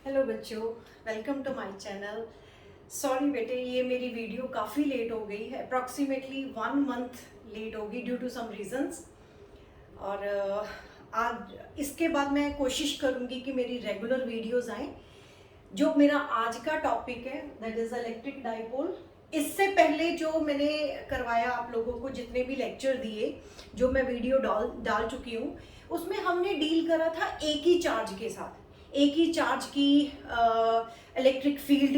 Hello बच्चों, welcome to my channel. Sorry बेटे, ये मेरी वीडियो काफ़ी लेट हो गई है, अप्रॉक्सीमेटली 1 मंथ लेट होगी ड्यू टू सम रीजंस। और आज इसके बाद मैं कोशिश करूँगी कि मेरी रेगुलर वीडियोस आएँ। जो मेरा आज का टॉपिक है दैट इज़ इलेक्ट्रिक डाइपोल। इससे पहले जो मैंने करवाया आप लोगों को, जितने भी लेक्चर दिए, जो मैं वीडियो डाल चुकी हूँ, उसमें हमने डील करा था एक ही चार्ज के साथ। एक ही चार्ज की इलेक्ट्रिक फील्ड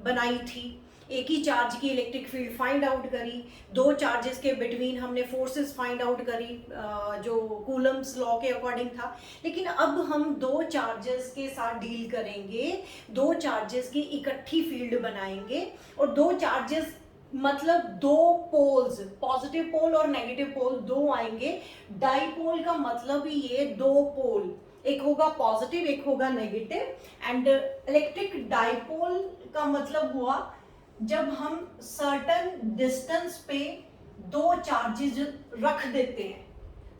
बनाई थी, एक ही चार्ज की इलेक्ट्रिक फील्ड फाइंड आउट करी, दो चार्जेस के बिटवीन हमने फोर्सेस फाइंड आउट करी जो कूलम्स लॉ के अकॉर्डिंग था। लेकिन अब हम दो चार्जेस के साथ डील करेंगे, दो चार्जेस की इकट्ठी फील्ड बनाएंगे। और दो चार्जेस मतलब दो पोल्स, पॉजिटिव पोल और नेगेटिव पोल दो आएंगे। डाइपोल का मतलब ही ये दो पोल, एक होगा पॉजिटिव एक होगा नेगेटिव। एंड इलेक्ट्रिक डाइपोल का मतलब हुआ जब हम सर्टेन डिस्टेंस पे दो चार्जेस रख देते हैं,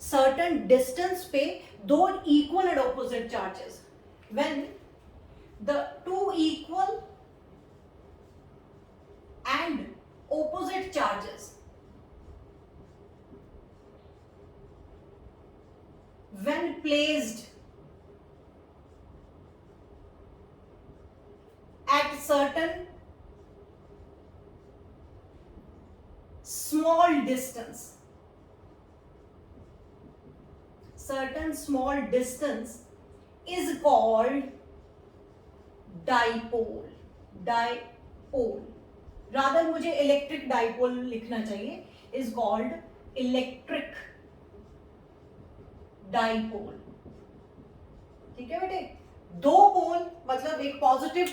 सर्टेन डिस्टेंस पे दो equal and opposite charges, when the two equal and opposite charges when placed at certain small distance, is called dipole. Rather मुझे इलेक्ट्रिक डाइपोल लिखना चाहिए, इज कॉल्ड इलेक्ट्रिक डाइपोल। ठीक है बेटे, दो पोल मतलब एक पॉजिटिव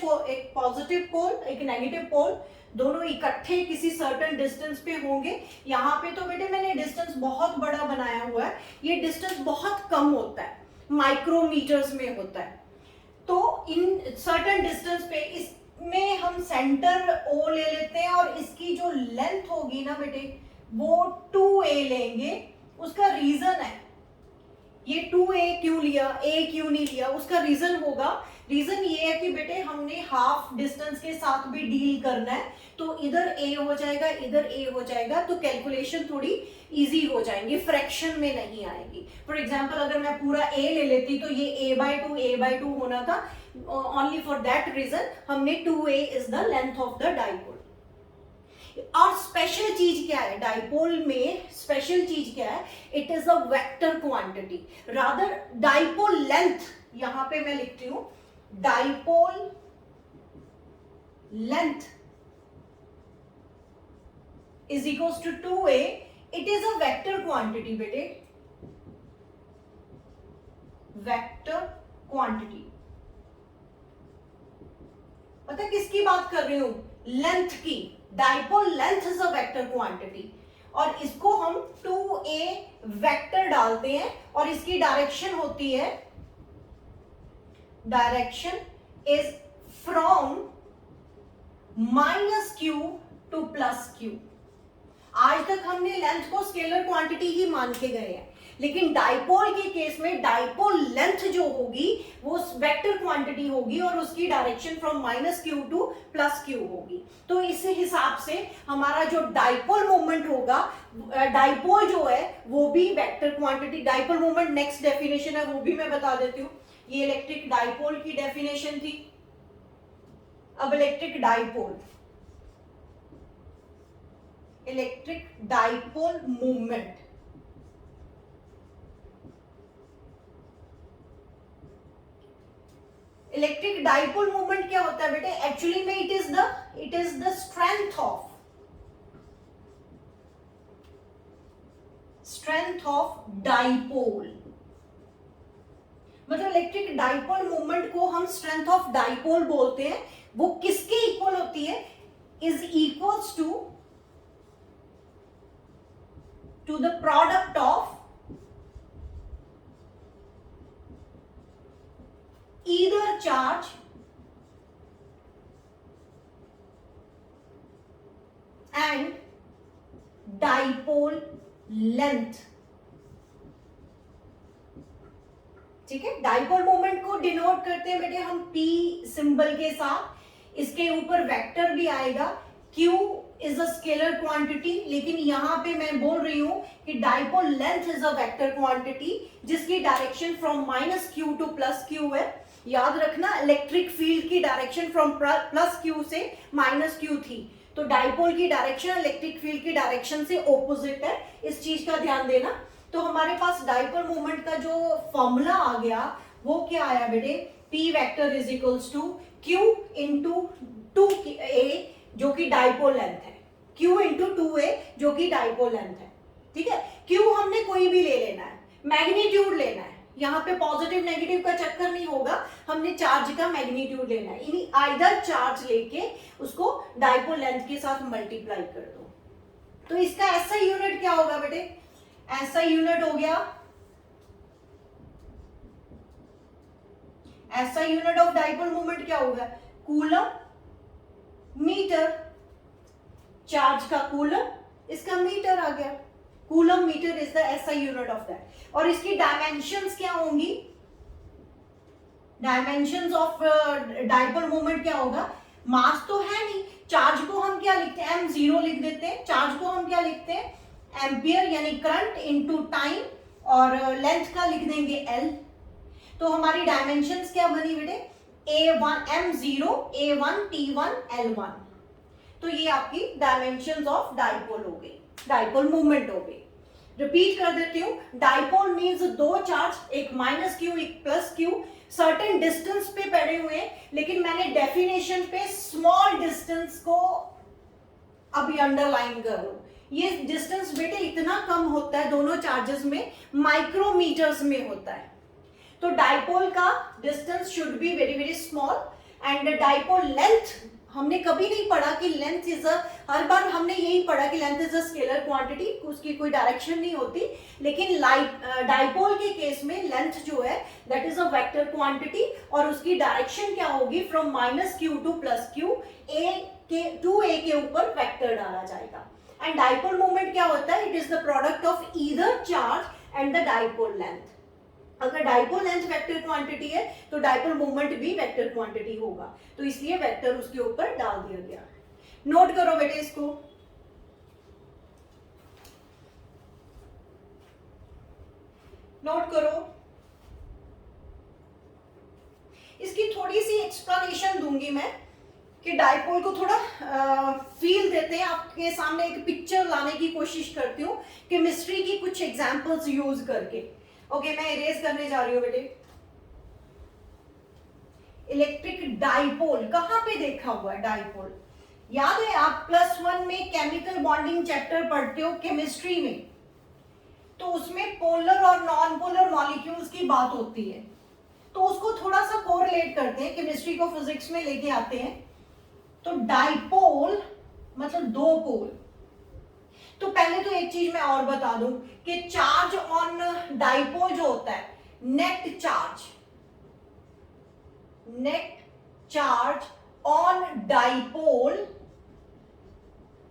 पोल एक नेगेटिव पोल, दोनों इकट्ठे किसी सर्टेन डिस्टेंस पे होंगे। यहाँ पे तो बेटे मैंने डिस्टेंस बहुत बड़ा बनाया हुआ है, ये डिस्टेंस बहुत कम होता है, माइक्रोमीटर्स में होता है। तो इन सर्टेन डिस्टेंस पे इसमें हम सेंटर ओ ले लेते हैं और इसकी जो लेंथ होगी ना बेटे वो 2a लेंगे। उसका रीजन है, ये 2a क्यों लिया, a क्यों नहीं लिया, उसका रीजन होगा। रीजन ये है कि बेटे हमने हाफ डिस्टेंस के साथ भी डील करना है, तो इधर a हो जाएगा इधर a हो जाएगा, तो कैलकुलेशन थोड़ी इजी हो जाएंगी, फ्रैक्शन में नहीं आएगी। फॉर एग्जांपल अगर मैं पूरा a ले लेती तो ये a/2 होना था। ओनली फॉर दैट रीजन हमने 2a is the length of the dipole. और स्पेशल चीज क्या है डाइपोल में, स्पेशल चीज क्या है, it is a vector quantity. Rather dipole length, यहां पे मैं लिखती हूं dipole length is equals to 2a, it is a vector quantity बेटे, वेक्टर क्वांटिटी। मतलब किसकी बात कर रही हूं, लेंथ की। Dipole length is a vector quantity और इसको हम 2a वेक्टर डालते हैं और इसकी डायरेक्शन होती है, direction is from -q to +q। आज तक हमने लेंथ को स्केलर क्वांटिटी ही मान के गए हैं, लेकिन डाइपोल के केस में डाइपोल लेंथ जो होगी वो वेक्टर क्वांटिटी होगी और उसकी direction from -q to +q होगी। तो इस हिसाब से हमारा जो डाइपोल मोमेंट होगा, डाइपोल जो है वो भी vector quantity. Dipole moment next definition है, वो भी मैं बता देती हूँ। ये इलेक्ट्रिक डाइपोल की डेफिनेशन थी। अब electric dipole movement, electric dipole movement क्या होता है बेटे, एक्चुअली में it is the strength of dipole. मतलब इलेक्ट्रिक डाइपोल मूवमेंट को हम स्ट्रेंथ ऑफ डाइपोल बोलते हैं। वो किसके इक्वल होती है, is equals to the product of either charge and dipole length। ठीक है। डाइपोल मोमेंट को डिनोट करते हैं बेटे हम P सिंबल के साथ। इसके ऊपर वेक्टर भी आएगा। Q is a scalar quantity, लेकिन यहां पे मैं बोल रही हूं कि dipole length is a vector quantity जिसकी direction from -q to +q है। याद रखना इलेक्ट्रिक फील्ड की डायरेक्शन फ्रॉम +q से -q थी, तो डाइपोल की डायरेक्शन इलेक्ट्रिक फील्ड की डायरेक्शन से ऑपोजिट है, इस चीज का ध्यान देना। तो हमारे पास डाइपोल मोमेंट का जो फॉर्मूला आ गया वो क्या आया बेटे, P vector is equals to Q into 2a जो कि डाइपोल लेंथ है, Q इंटू 2a जो कि डाइपोल लेंथ है। ठीक है, Q हमने कोई भी ले लेना है, मैग्नीट्यूड लेना है, यहाँ पे पॉजिटिव नेगेटिव का चक्कर नहीं होगा, हमने चार्ज का मैग्नीट्यूड लेना है, यानी आइदर चार्ज लेके उसको डाइपोल लेंथ के साथ मल्टीप्लाई कर दो। तो इसका ऐसा यूनिट क्या होगा बेटे, ऐसा यूनिट हो गया, ऐसा यूनिट ऑफ डाइपोल मोमेंट क्या होगा, कूलम मीटर। चार्ज का कूलम, इसका मीटर आ गया, कूलम मीटर इज द ऐसा यूनिट ऑफ दैट। और इसकी डायमेंशंस क्या होंगी, डायमेंशंस ऑफ डाइपोल मोमेंट क्या होगा, मास तो है नहीं, चार्ज को हम क्या लिखते हैं, m0 लिख देते हैं, चार्ज को हम क्या लिखते हैं, एम्पियर यानी करंट इनटू टाइम, और लेंथ का लिख देंगे L। तो हमारी डायमेंशंस क्या बनी बेटे, A1 M0 A1 T1 L1। तो ये आपकी डायमेंशंस ऑफ डाइपोल हो गई, डाइपोल मूवमेंट हो गई। रिपीट कर देती हूँ, डाइपोल मीन्स दो चार्ज, एक -q एक +q, सर्टेन डिस्टेंस पे पड़े हुए हैं, लेकिन मैंने डेफिनेशन पे स्मॉल डिस्टेंस को अभी अंडरलाइन कर लो। ये डिस्टेंस बेटे इतना कम होता है दोनों चार्जेस में, माइक्रोमीटर्स में होता है। तो डाइपोल का distance should be very very small, and dipole length हमने कभी नहीं पढ़ा कि लेंथ इज अ, हर बार हमने यही पढ़ा कि length is a scalar quantity, उसकी कोई डायरेक्शन नहीं होती, लेकिन डाइपोल के केस में लेंथ जो है that is a vector quantity, और उसकी डायरेक्शन क्या होगी, from -q to +q, a के ऊपर वेक्टर डाला जाएगा। एंड डाइपोल मोमेंट क्या होता है, it is the product of either charge and the dipole length. अगर डाइपोल लेंथ वेक्टर क्वांटिटी है तो डाइपोल मोमेंट भी वेक्टर क्वांटिटी होगा, तो इसलिए वेक्टर उसके ऊपर डाल दिया गया। नोट करो बेटे इसको, नोट करो। इसकी थोड़ी सी एक्सप्लेनेशन दूंगी मैं कि डाइपोल को थोड़ा फील देते हैं, आपके सामने एक पिक्चर लाने की कोशिश करती हूँ केमिस्ट्री की कुछ एग्जांपल्स यूज करके। ओके, मैं इरेज करने जा रही हूँ बेटे। इलेक्ट्रिक डाइपोल कहां पे देखा हुआ है, डाइपोल याद है, आप +1 में केमिकल बॉन्डिंग चैप्टर पढ़ते हो केमिस्ट्री में, तो उसमें पोलर और नॉन पोलर मॉलिक्यूल्स की बात होती है, तो उसको थोड़ा सा कोरिलेट करते हैं, केमिस्ट्री को फिजिक्स में लेके आते हैं। तो डाइपोल मतलब दो पोल। तो पहले तो एक चीज मैं और बता दूं कि चार्ज ऑन डाइपोल जो होता है, नेट चार्ज ऑन डाइपोल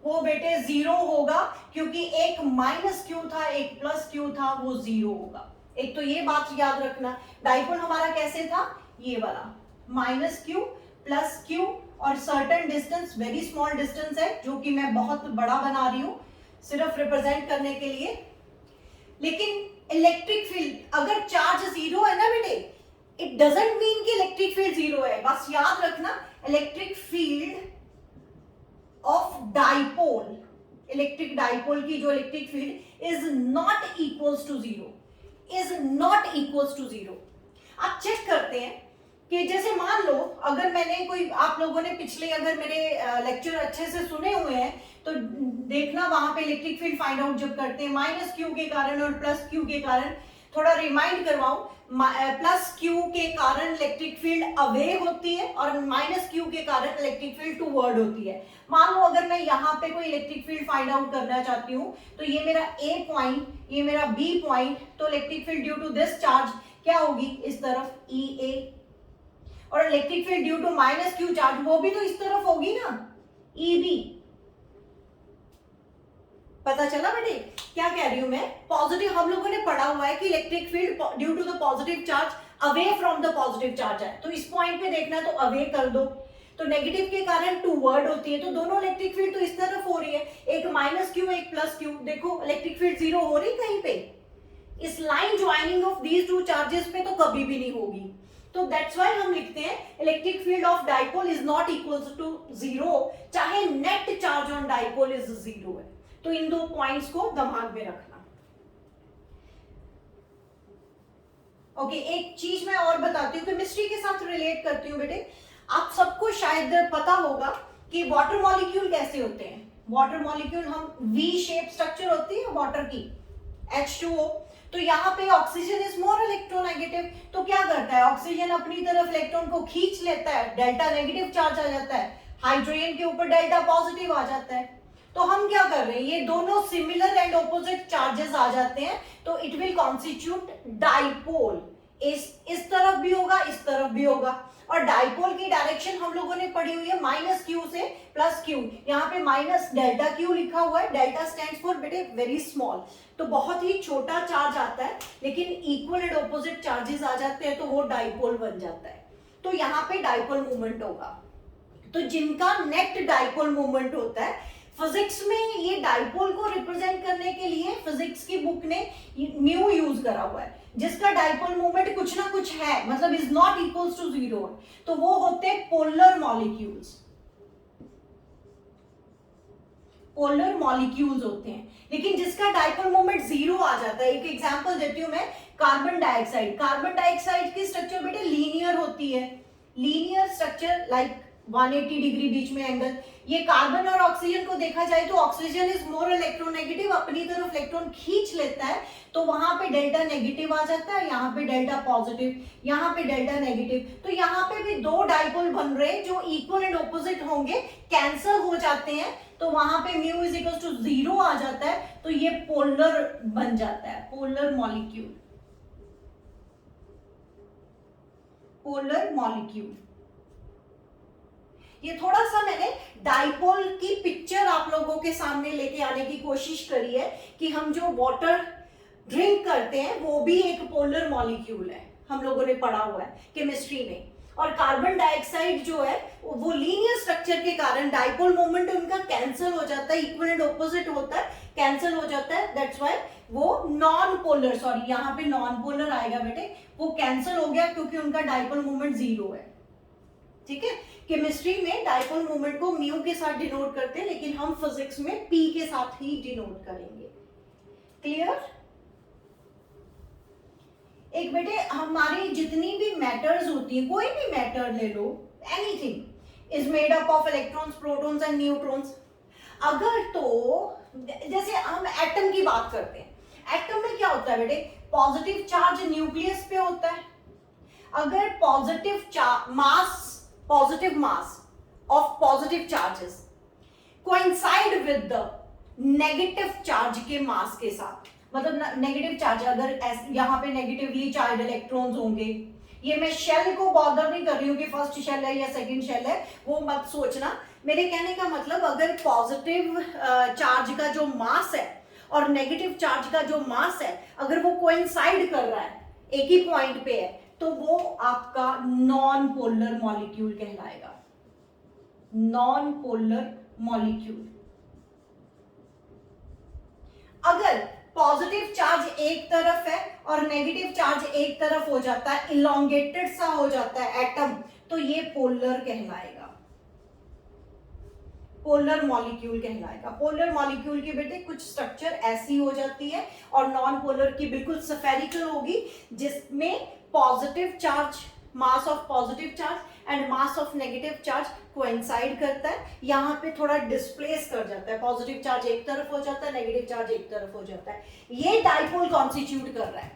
वो बेटे 0 होगा, क्योंकि एक -q था एक +q था, वो 0 होगा। एक तो ये बात याद रखना, डाइपोल हमारा कैसे था, ये वाला -q +q और certain distance, very small distance है जो कि मैं बहुत बड़ा बना रही हूं सिर्फ रिप्रेजेंट करने के लिए। लेकिन इलेक्ट्रिक फील्ड अगर चार्ज 0 है ना बेटे, इट डजंट मीन कि इलेक्ट्रिक फील्ड 0 है, बस याद रखना electric field of dipole, electric dipole की जो electric field is not equals to 0, is not equals to 0। आप चेक करते हैं कि जैसे मान लो अगर मैंने कोई, आप लोगों ने पिछले अगर मेरे लेक्चर अच्छे से सुने हुए हैं तो देखना, वहां पे इलेक्ट्रिक फील्ड फाइंड आउट जब करते हैं -q के कारण और +q के कारण, थोड़ा रिमाइंड करवाऊं, +q के कारण इलेक्ट्रिक फील्ड अवे होती है और -q के कारण इलेक्ट्रिक फील्ड टूवर्ड होती है। मान लो अगर मैं यहाँ पे कोई इलेक्ट्रिक फील्ड फाइंड आउट करना चाहती हूँ, तो ये मेरा A पॉइंट, ये मेरा B पॉइंट, तो electric field due to this charge क्या होगी, इस तरफ EA, और electric field due to -q charge वो भी तो इस तरफ होगी ना, EB। पता चला बेटे क्या कह रही हूं मैं? पॉजिटिव हम लोगों ने पढ़ा हुआ है कि electric field due to the positive charge away from the positive charge है, तो इस पॉइंट पे देखना तो अवे कर दो, तो नेगेटिव के कारण टूवर्ड होती है, तो दोनों इलेक्ट्रिक फील्ड तो इस तरफ हो रही है, एक माइनस क्यू एक प्लस क्यू, देखो इलेक्ट्रिक फील्ड जीरो हो रही कहीं पे, इस line joining of these two charges पे तो कभी भी नहीं होगी, तो दैट्स व्हाई हम लिखते हैं electric field of dipole is not equals to zero, चाहे net charge on dipole is zero है, तो इन दो पॉइंट्स को दिमाग में रखना। ओके, एक चीज मैं और बताती हूँ, केमिस्ट्री के साथ रिलेट करती हूँ बेटे। आप सबको शायद पता होगा कि वाटर मॉलिक्यूल कैसे होते हैं। वाटर मॉलिक्यूल हम वी शेप स्ट्रक्चर होती है वाटर की, H2O, तो यहाँ पे ऑक्सीजन इज मोर इलेक्ट्रोनेगेटिव, तो क्या करता है ऑक्सीजन अपनी तरफ इलेक्ट्रॉन को खींच लेता है, डेल्टा नेगेटिव चार्ज आ जाता है, हाइड्रोजन के ऊपर डेल्टा पॉजिटिव आ जाता है, तो हम क्या कर रहे हैं, ये दोनों सिमिलर एंड ऑपोजिट चार्जेस आ जाते हैं, तो इट विल कॉन्स्टिट्यूट डाइपोल, इस तरफ भी होगा इस तरफ भी होगा, और डाइपोल की डायरेक्शन हम लोगों ने पढ़ी हुई है माइनस क्यू से प्लस क्यू, यहाँ पे माइनस डेल्टा क्यू लिखा हुआ है, डेल्टा स्टैंड्स फॉर बेटे वेरी स्मॉल, तो बहुत ही छोटा चार्ज आता है, लेकिन इक्वल एंड ऑपोजिट चार्जेस आ जाते हैं तो वो डाइपोल बन जाता है, तो यहाँ पे डाइपोल मूवमेंट होगा, तो जिनका नेट डाइपोल मूवमेंट होता है, फिजिक्स में ये डाइपोल को रिप्रेजेंट करने के लिए फिजिक्स की बुक ने म्यू यूज करा हुआ है, जिसका डाइपोल मूवमेंट कुछ ना कुछ है, मतलब is not equals to zero, तो वो होते हैं पोलर मॉलिक्यूल्स, पोलर मॉलिक्यूल्स होते हैं, लेकिन जिसका डाइपोल मोमेंट जीरो आ जाता है, एक एग्जांपल देती हूं मैं, कार्बन डाइऑक्साइड, कार्बन डाइऑक्साइड की स्ट्रक्चर बेटे लीनियर होती है, लीनियर स्ट्रक्चर लाइक 180 डिग्री बीच में एंगल, ये कार्बन और ऑक्सीजन को देखा जाए तो ऑक्सीजन इज मोर इलेक्ट्रोनेगेटिव, अपनी तरफ इलेक्ट्रॉन खींच लेता है, तो वहां पे डेल्टा नेगेटिव आ जाता है, यहाँ पे डेल्टा पॉजिटिव, यहाँ पे डेल्टा नेगेटिव, तो यहाँ पे भी दो डाइपोल बन रहे हैं जो इक्वल एंड ऑपोजिट होंगे, कैंसल हो जाते हैं, तो वहां पे mu is equal to zero आ जाता है, तो ये पोलर बन जाता है, पोलर मॉलिक्यूल, पोलर मॉलिक्यूल। ये थोड़ा सा मैंने डाइपोल की पिक्चर आप लोगों के सामने लेके आने की कोशिश करी है कि हम जो वाटर ड्रिंक करते हैं वो भी एक पोलर मॉलिक्यूल है, हम लोगों ने पढ़ा हुआ है केमिस्ट्री में, और कार्बन डाइऑक्साइड जो है वो लीनियर स्ट्रक्चर के कारण डाइपोल मोमेंट उनका कैंसिल हो जाता है, इक्वल एंड ऑपोजिट होता है, कैंसिल हो जाता है, दैट्स व्हाई वो नॉन पोलर, सॉरी यहाँ पे नॉन पोलर आएगा बेटे, वो कैंसिल हो गया क्योंकि उनका डाइपोल मोमेंट जीरो है, ठीक है। केमिस्ट्री में डाइपोल मोमेंट को म्यू के साथ डिनोट करते हैं, लेकिन हम फिजिक्स में पी के साथ ही डिनोट करेंगे, क्लियर। एक बेटे हमारी जितनी भी मैटर्स होती है, कोई भी मैटर ले लो, anything is made up of electrons, protons and neutrons, अगर तो जैसे हम एटम की बात करते हैं, एटम में क्या होता है बेटे, पॉजिटिव चार्ज न्यूक्लियस पे होता है, अगर positive mass of positive charges coincide with the negative charge के मास के साथ, मतलब नेगेटिव चार्ज अगर यहाँ पे नेगेटिवली चार्ज इलेक्ट्रॉन्स होंगे, ये मैं शेल को बॉदर नहीं कर रही हूँ कि फर्स्ट शेल है या सेकंड शेल है, वो मत सोचना, मेरे कहने का मतलब अगर पॉजिटिव चार्ज का जो मास है और नेगेटिव चार्ज का जो मास है, अगर वो कोइंसाइड कर रहा है, एक ही पॉइंट पे है, तो वो आपका नॉन पोलर मॉलिक्यूल कहलाएगा, नॉन पोलर मॉलिक्यूल। अगर पॉजिटिव चार्ज एक तरफ है और नेगेटिव चार्ज एक तरफ हो जाता है, इलोंगेटेड सा हो जाता है एटम, तो ये पोलर कहलाएगा, पोलर मॉलिक्यूल कहलाएगा। पोलर मॉलिक्यूल की बेटे कुछ स्ट्रक्चर ऐसी हो जाती है और नॉन पोलर की बिल्कुल स्फेरिकल होगी, जिसमें positive charge, mass of positive charge and mass of negative charge coincide करता है, यहाँ पे थोड़ा डिस्प्लेस कर जाता है, पॉजिटिव चार्ज एक तरफ हो जाता है, नेगेटिव चार्ज एक तरफ हो जाता है, ये डाइपोल कॉन्स्टिट्यूट कर रहा है,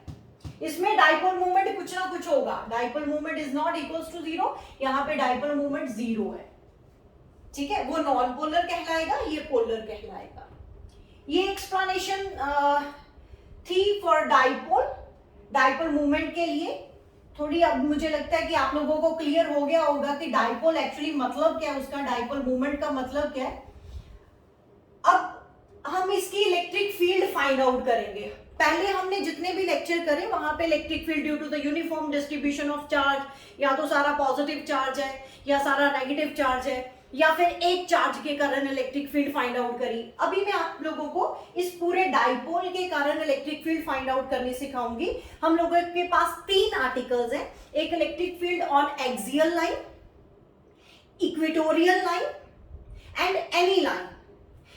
इसमें डाइपोल मूवमेंट कुछ ना कुछ होगा, dipole movement is not equals to zero, यहाँ पे डाइपोल मूवमेंट जीरो है, ठीक है, वो नॉन पोलर कहलाएगा, ये पोलर कहलाएगा। ये एक्सप्लेनेशन थी फॉर डाइपोल, डाइपोल मूवमेंट के लिए थोड़ी, अब मुझे लगता है कि आप लोगों को क्लियर हो गया होगा कि डाइपोल एक्चुअली मतलब क्या है, उसका डाइपोल मूवमेंट का मतलब क्या है। अब हम इसकी इलेक्ट्रिक फील्ड फाइंड आउट करेंगे। पहले हमने जितने भी लेक्चर करे वहां पे electric field due to the uniform distribution of charge, या तो सारा पॉजिटिव चार्ज है या सारा नेगेटिव चार्ज है, या फिर एक चार्ज के कारण इलेक्ट्रिक फील्ड फाइंड आउट करी। अभी मैं आप लोगों को इस पूरे डाइपोल के कारण इलेक्ट्रिक फील्ड फाइंड आउट करनी सिखाऊंगी। हम लोगों के पास 3 आर्टिकल्स हैं, एक electric field on axial line, equatorial line and any line.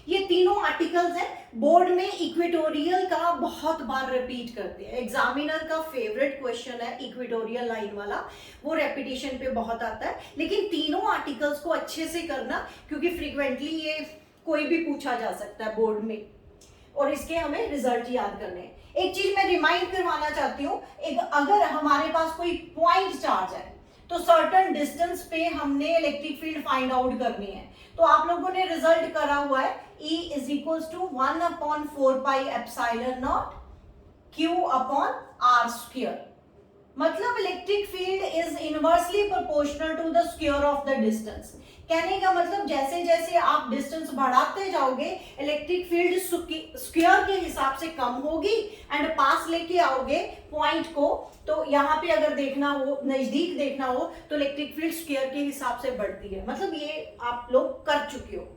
ये तीनों आर्टिकल्स हैं। बोर्ड में इक्वेटोरियल का बहुत बार रिपीट करते हैं, एग्जामिनर का फेवरेट क्वेश्चन है इक्वेटोरियल लाइन वाला, वो रेपिटेशन पे बहुत आता है। लेकिन तीनों आर्टिकल्स को अच्छे से करना, क्योंकि फ्रीक्वेंटली ये कोई भी पूछा जा सकता है बोर्ड में, और इसके हमें रिजल्ट याद करने हैं। एक चीज मैं रिमाइंड करवाना चाहती हूँ, अगर हमारे पास कोई पॉइंट चार्ज है तो सर्टेन डिस्टेंस पे हमने इलेक्ट्रिक फील्ड फाइंड आउट करनी है। तो आप लोगों ने रिजल्ट करा हुआ है E is equals to 1/4 pi epsilon naught Q upon R square। मतलब electric field is inversely proportional to the square of the distance. कहने का मतलब जैसे जैसे आप डिस्टेंस बढ़ाते जाओगे इलेक्ट्रिक फील्ड स्क्वायर के हिसाब से कम होगी, एंड पास लेके आओगे पॉइंट को तो यहाँ पे अगर देखना हो, नजदीक देखना हो तो इलेक्ट्रिक फील्ड स्क्वायर के हिसाब से बढ़ती है। मतलब ये आप लोग कर चुके हो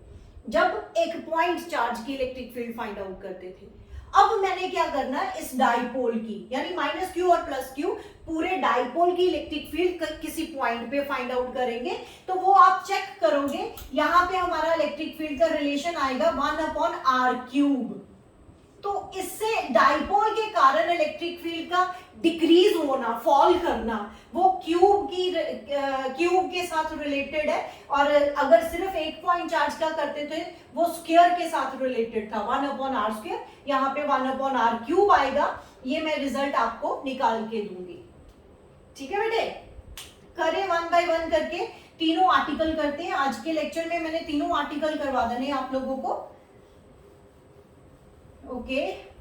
जब एक पॉइंट चार्ज की इलेक्ट्रिक फील्ड फाइंड आउट करते थे। अब मैंने क्या करना है, इस डाइपोल की यानी -q और +q पूरे डाइपोल की इलेक्ट्रिक फील्ड किसी पॉइंट पे फाइंड आउट करेंगे। तो वो आप चेक करोगे, यहाँ पे हमारा इलेक्ट्रिक फील्ड का रिलेशन आएगा 1/r³। तो इससे डाइपोल के कारण इलेक्ट्रिक फील्ड का डिक्रीज होना, फॉल करना, वो क्यूब के साथ रिलेटेड है। और अगर सिर्फ एक पॉइंट चार्ज का करते थे वो स्क्वायर के साथ रिलेटेड था, 1/r²। यहाँ पे 1/r³ आएगा। ये मैं रिजल्ट आपको निकाल के दूंगी, ठीक है बेटे। करें 1 बाय 1 करके, तीनों आर्टिकल करते हैं। आज के लेक्चर में मैंने तीनों आर्टिकल करवा देने आप लोगों को, ओके।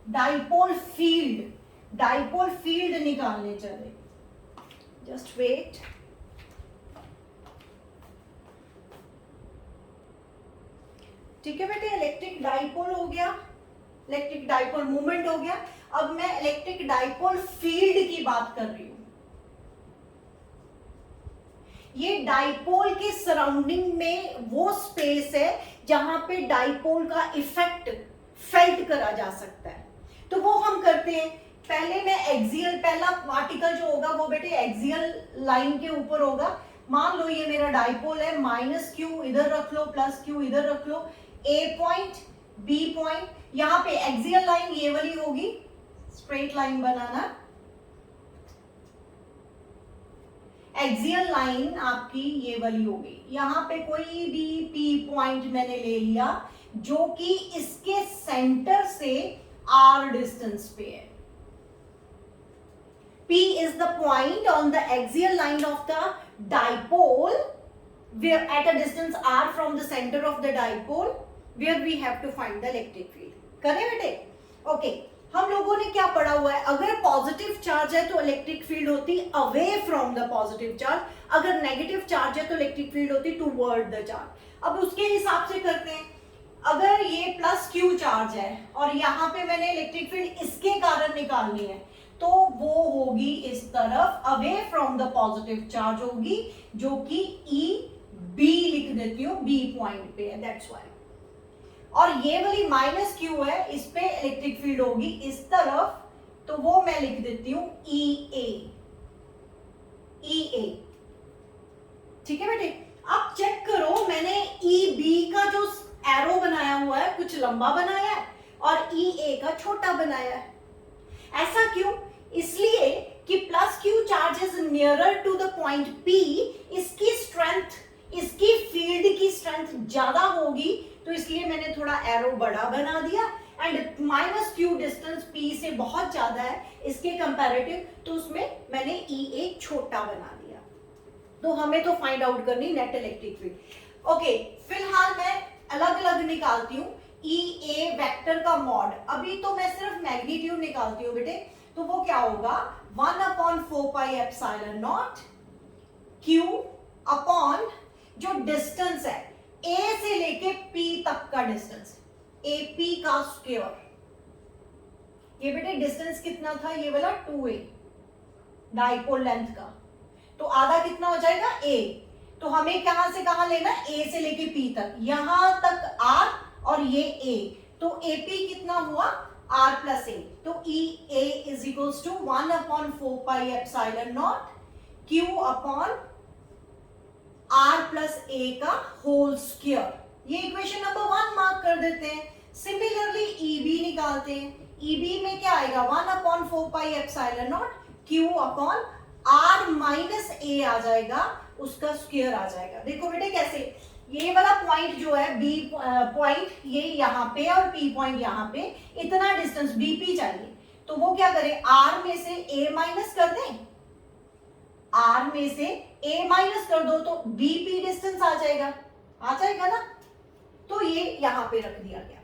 डाइपोल फील्ड निकालने चले, जस्ट वेट। ठीक है बेटे, इलेक्ट्रिक डाइपोल हो गया, इलेक्ट्रिक डाइपोल मूवमेंट हो गया। अब मैं इलेक्ट्रिक डाइपोल फील्ड की बात कर रही हूं। ये डाइपोल के सराउंडिंग में वो स्पेस है जहां पे डाइपोल का इफेक्ट फेल्ट करा जा सकता है। तो वो हम करते हैं। पहले मैं एक्सियल, पहला आर्टिकल जो होगा वो बेटे एक्सियल लाइन के ऊपर होगा। मान लो ये मेरा डाइपोल है, -q इधर रख लो, +q इधर रख लो, A पॉइंट, B पॉइंट, यहाँ पे एक्सियल लाइन ये वाली होगी, स्ट्रेट लाइन बनाना। एक्सियल लाइन आपकी ये वाली होगी। यहाँ पे कोई भी P पॉइंट मैंने ले लिया जो कि इसके सेंटर से R डिस्टेंस पे है। P is the point on the axial line of the dipole, where at a distance R from the center of the dipole, where we have to find the electric field। करें बेटे? Okay, हम लोगों ने क्या पढ़ा हुआ है, अगर पॉजिटिव चार्ज है तो इलेक्ट्रिक फील्ड होती away from the positive charge, अगर नेगेटिव चार्ज है तो इलेक्ट्रिक फील्ड होती टूवर्ड द चार्ज। अब उसके हिसाब से करते हैं। अगर ये +q चार्ज है और यहाँ पे मैंने इलेक्ट्रिक फील्ड इसके कारण निकालनी है, तो वो होगी इस तरफ, away from the positive charge होगी, जो कि EB लिख देती हूँ, B पॉइंट पे है, दैट्स व्हाई। और ये वाली -q है, इस पे इलेक्ट्रिक फील्ड होगी इस तरफ, तो वो मैं लिख देती हूँ EA। ठीक है बेटे, आप चेक करो, मैंने EB का जो एरो बनाया हुआ है कुछ लंबा बनाया है और EA का छोटा बनाया है। ऐसा क्यों? इसलिए कि +q charge is nearer to the point P, इसकी स्ट्रेंथ, इसकी फील्ड की स्ट्रेंथ ज्यादा होगी, तो इसलिए मैंने थोड़ा एरो बड़ा बना दिया। एंड -q डिस्टेंस P से बहुत ज्यादा है इसके कंपैरेटिव, तो उसमें मैंने EA छोटा बना दिया। तो हमें तो फाइंड आउट करनी नेट इलेक्ट्रिक फील्ड। ओके, फिलहाल मैं अलग अलग निकालती हूँ EA वेक्टर का मॉड। अभी तो मैं सिर्फ मैग्नीट्यूड निकालती हूँ बेटे, तो वो क्या होगा, 1/4πε0 Q अपॉन जो डिस्टेंस है A से लेके P तक का डिस्टेंस, AP का स्क्वायर। ये बेटे डिस्टेंस कितना था, ये वाला 2a डाइपोल लेंथ का, तो आधा कितना हो जाएगा A। तो हमें कहां से कहां लेना है, A से लेके P तक, यहां तक R और ये A, तो AP कितना हुआ R प्लस A, तो EA is equals to 1/4πε0 Q upon R plus A का होल स्क्वायर। ये इक्वेशन नंबर 1 मार्क कर देते हैं। सिमिलरली EB निकालते हैं, EB में क्या आएगा 1/4πε0 Q upon R minus A आ जाएगा, उसका स्क्वायर आ जाएगा। देखो बेटे कैसे, ये वाला पॉइंट जो है B पॉइंट, ये यहाँ पे और P पॉइंट यहाँ पे, इतना डिस्टेंस BP चाहिए, तो वो क्या करें, R में से A माइनस कर दें, R में से A माइनस कर दो तो BP डिस्टेंस आ जाएगा ना, तो ये यहां पे रख दिया गया।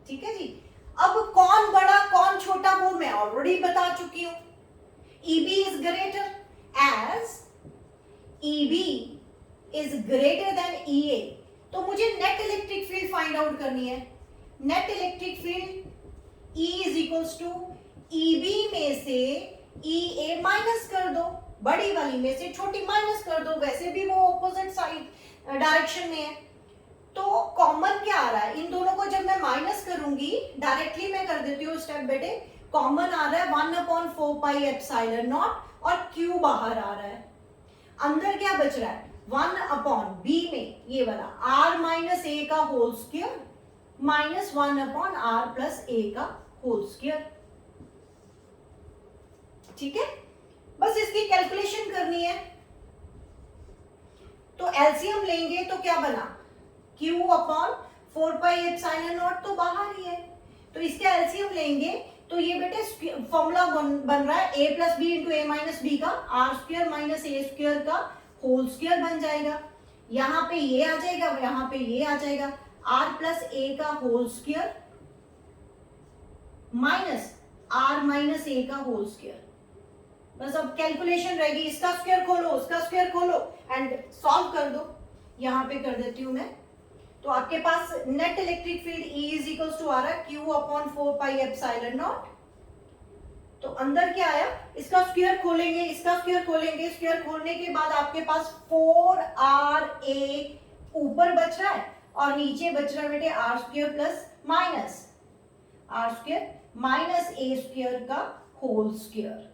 ठीक है जी। अब कौन बड़ा कौन छोटा वो मैं ऑलरेडी बता चुकी हूं। EB is greater, as EB is greater than EA, तो मुझे net electric field find out करनी है। Net electric field E is equals to EB में से EA माइनस कर दो, बड़ी वाली में से छोटी माइनस कर दो, वैसे भी वो ऑपोजिट साइड डायरेक्शन में है, तो कॉमन क्या आ रहा है, इन दोनों को जब मैं माइनस करूंगी, डायरेक्टली मैं कर देती हूँ स्टेप बेटे, कॉमन आ रहा है 1/4πε0 और Q बाहर आ रहा है, अंदर क्या बच रहा है 1/B में ये वाला R माइनस A का whole square minus 1/R plus A का होल स्क्वायर। ठीक है, बस इसकी कैलकुलेशन करनी है। तो एलसीएम लेंगे तो क्या बना, Q अपॉन 4πε0 तो बाहर ही है, तो इसका एलसीएम लेंगे तो ये बेटे फॉर्मूला बन रहा है A plus B into A minus B का R square minus A square का होल स्क्वायर बन जाएगा। यहाँ पे ये आ जाएगा, यहाँ पे ये आ जाएगा, R प्लस A का whole square minus R minus A का होल स्क्वायर। बस अब कैलकुलेशन रहेगी, इसका स्क्वायर खोलो, उसका स्क्वायर खोलो एंड सॉल्व कर दो। यहां पे कर देती हूं मैं, तो आपके पास net electric field E is equals to आ रहा है Q अपॉन 4πε0। तो अंदर क्या आया, इसका स्क्वायर खोलेंगे, इसका स्क्वायर खोलेंगे, स्क्वायर खोलने के बाद आपके पास 4RA ऊपर बच रहा है और नीचे बच रहा है बेटे R square plus minus R square minus A square का होल स्क्वायर।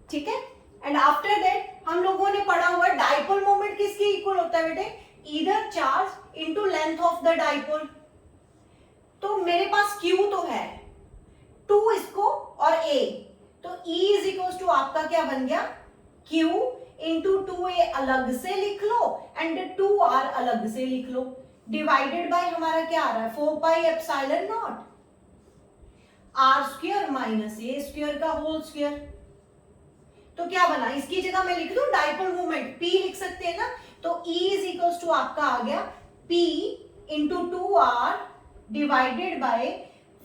ठीक है, एंड आफ्टर दैट हम लोगों ने पढ़ा हुआ डाइपोल मोमेंट किसके इक्वल होता है बेटे, either charge into length of the dipole. तो मेरे पास Q तो है 2 इसको और A, तो E इज इक्वल टू आपका क्या बन गया, Q इंटू 2A अलग से लिख लो एंड 2R अलग से लिख लो, डिवाइडेड बाय हमारा क्या आ रहा है 4πε0 R square minus A square का होल स्क्वायर। तो क्या बना, इसकी जगह मैं लिख दूं डाइपोल मोमेंट P लिख सकते हैं ना, तो E इज इक्वल्स टू आपका आ गया P into 2R divided by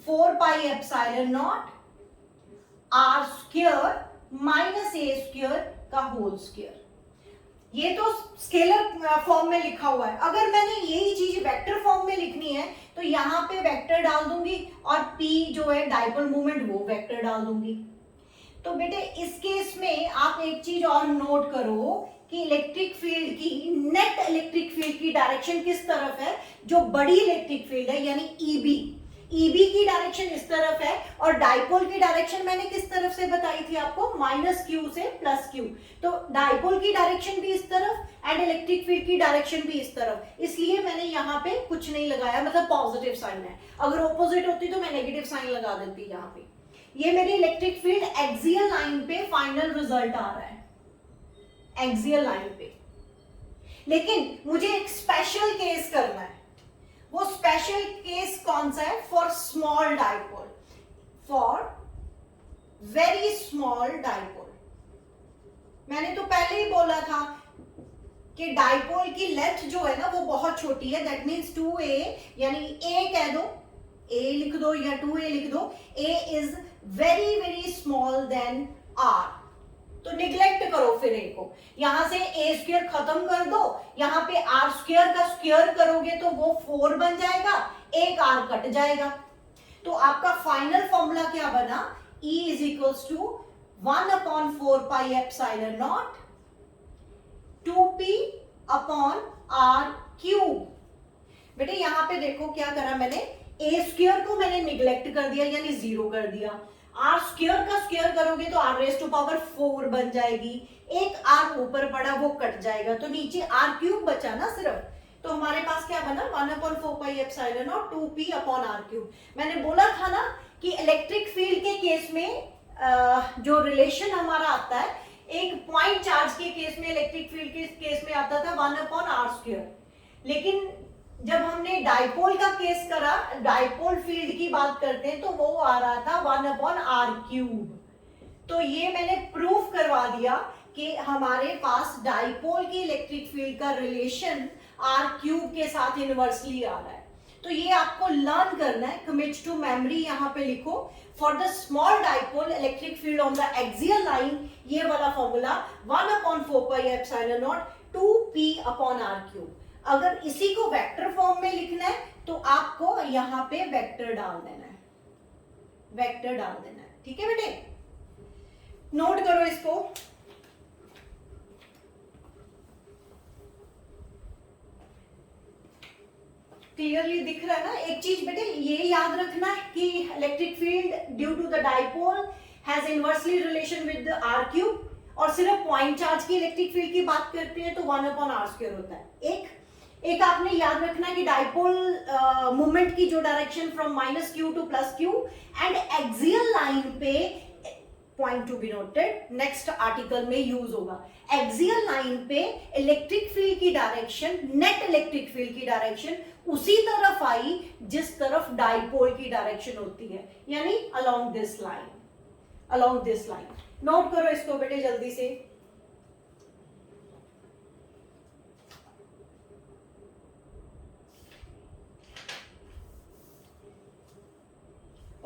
4πε0 R square minus A square का होल स्क्वायर। ये तो स्केलर फॉर्म में लिखा हुआ है, अगर मैंने यही चीज वेक्टर फॉर्म में लिखनी है तो यहाँ पे वेक्टर डाल दूंगी और P जो है डाइपोल मोमेंट वो वेक्टर डाल दूंगी। तो बेटे इस केस में आप एक चीज और नोट करो कि इलेक्ट्रिक फील्ड की, नेट इलेक्ट्रिक फील्ड की डायरेक्शन किस तरफ है, जो बड़ी इलेक्ट्रिक फील्ड है यानी EB की डायरेक्शन इस तरफ है और डाइपोल की डायरेक्शन मैंने किस तरफ से बताई थी आपको, -Q से +Q। तो डाइपोल की डायरेक्शन भी इस तरफ एंड इलेक्ट्रिक फील्ड की डायरेक्शन भी इस तरफ, इसलिए मैंने यहाँ पे कुछ नहीं लगाया, मतलब पॉजिटिव साइन है। अगर ऑपोजिट होती तो मैं नेगेटिव साइन लगा देती यहाँ पे। ये मेरी इलेक्ट्रिक फील्ड एक्सियल लाइन पे फाइनल रिजल्ट आ रहा है, एक्सियल लाइन पे। लेकिन मुझे एक स्पेशल केस करना है, वो स्पेशल केस कौन सा है, for small dipole, for very small dipole. मैंने तो पहले ही बोला था कि डाइपोल की लेंथ जो है ना वो बहुत छोटी है, दैट मीन्स 2A, यानी A कह दो, A लिख दो या 2A लिख दो। A is very very small than R. तो निग्लेक्ट करो फिर ए को, यहां से ए स्क्वायर खत्म कर दो, यहां पे आर स्क्वायर का स्क्वायर करोगे तो वो 4 बन जाएगा, एक आर कट जाएगा। तो आपका फाइनल फॉर्मूला क्या बना, E is equals to 1/4 pi epsilon naught 2p upon R cube. बेटे यहां पे देखो क्या करा मैंने, ए स्क्वायर को मैंने निग्लेक्ट कर दिया यानी 0 कर दिया, आर स्क्वायर का स्क्वायर करोगे तो आर रेज टू पावर 4 बन जाएगी, एक आर ऊपर पड़ा वो कट जाएगा, तो नीचे आर क्यूब बचा ना सिर्फ। तो हमारे पास क्या बना 1/4 pi epsilon naught 2p upon R cube. मैंने बोला था ना कि इलेक्ट्रिक फील्ड के केस में जो रिलेशन हमारा आता है, एक पॉइंट चार्ज के केस में इलेक्ट्रिक फील्ड के केस में आता था 1/r², लेकिन जब हमने डाइपोल का केस करा, डाइपोल फील्ड की बात करते हैं, तो वो आ रहा था 1/r³। तो ये मैंने प्रूफ करवा दिया कि हमारे पास डाइपोल की इलेक्ट्रिक फील्ड का रिलेशन r³ के साथ इनवर्सली आ रहा है। तो ये आपको लर्न करना है, कमिट टू मेमोरी यहाँ पे लिखो। For the small dipole electric field on the axial line, ये वाला formula 1/4 pi epsilon naught 2p upon r³। अगर इसी को वेक्टर फॉर्म में लिखना है तो आपको यहां पे वेक्टर डाल देना है, वेक्टर डाल देना है। ठीक है बेटे, नोट करो इसको। क्लियरली दिख रहा है ना। एक चीज बेटे ये याद रखना है कि electric field due to the dipole has inversely relation with r³, और सिर्फ पॉइंट चार्ज की इलेक्ट्रिक फील्ड की बात करते हैं तो 1/r² होता है। एक आपने याद रखना है कि डाइपोल मूवमेंट की जो direction from -q to +q and axial line पे, point to be noted, next article में यूज होगा। एक्सियल लाइन पे इलेक्ट्रिक फील्ड की डायरेक्शन, नेट इलेक्ट्रिक फील्ड की डायरेक्शन उसी तरफ आई जिस तरफ डाइपोल की डायरेक्शन होती है, यानी along this line, along this line. Note करो इसको बेटे जल्दी से।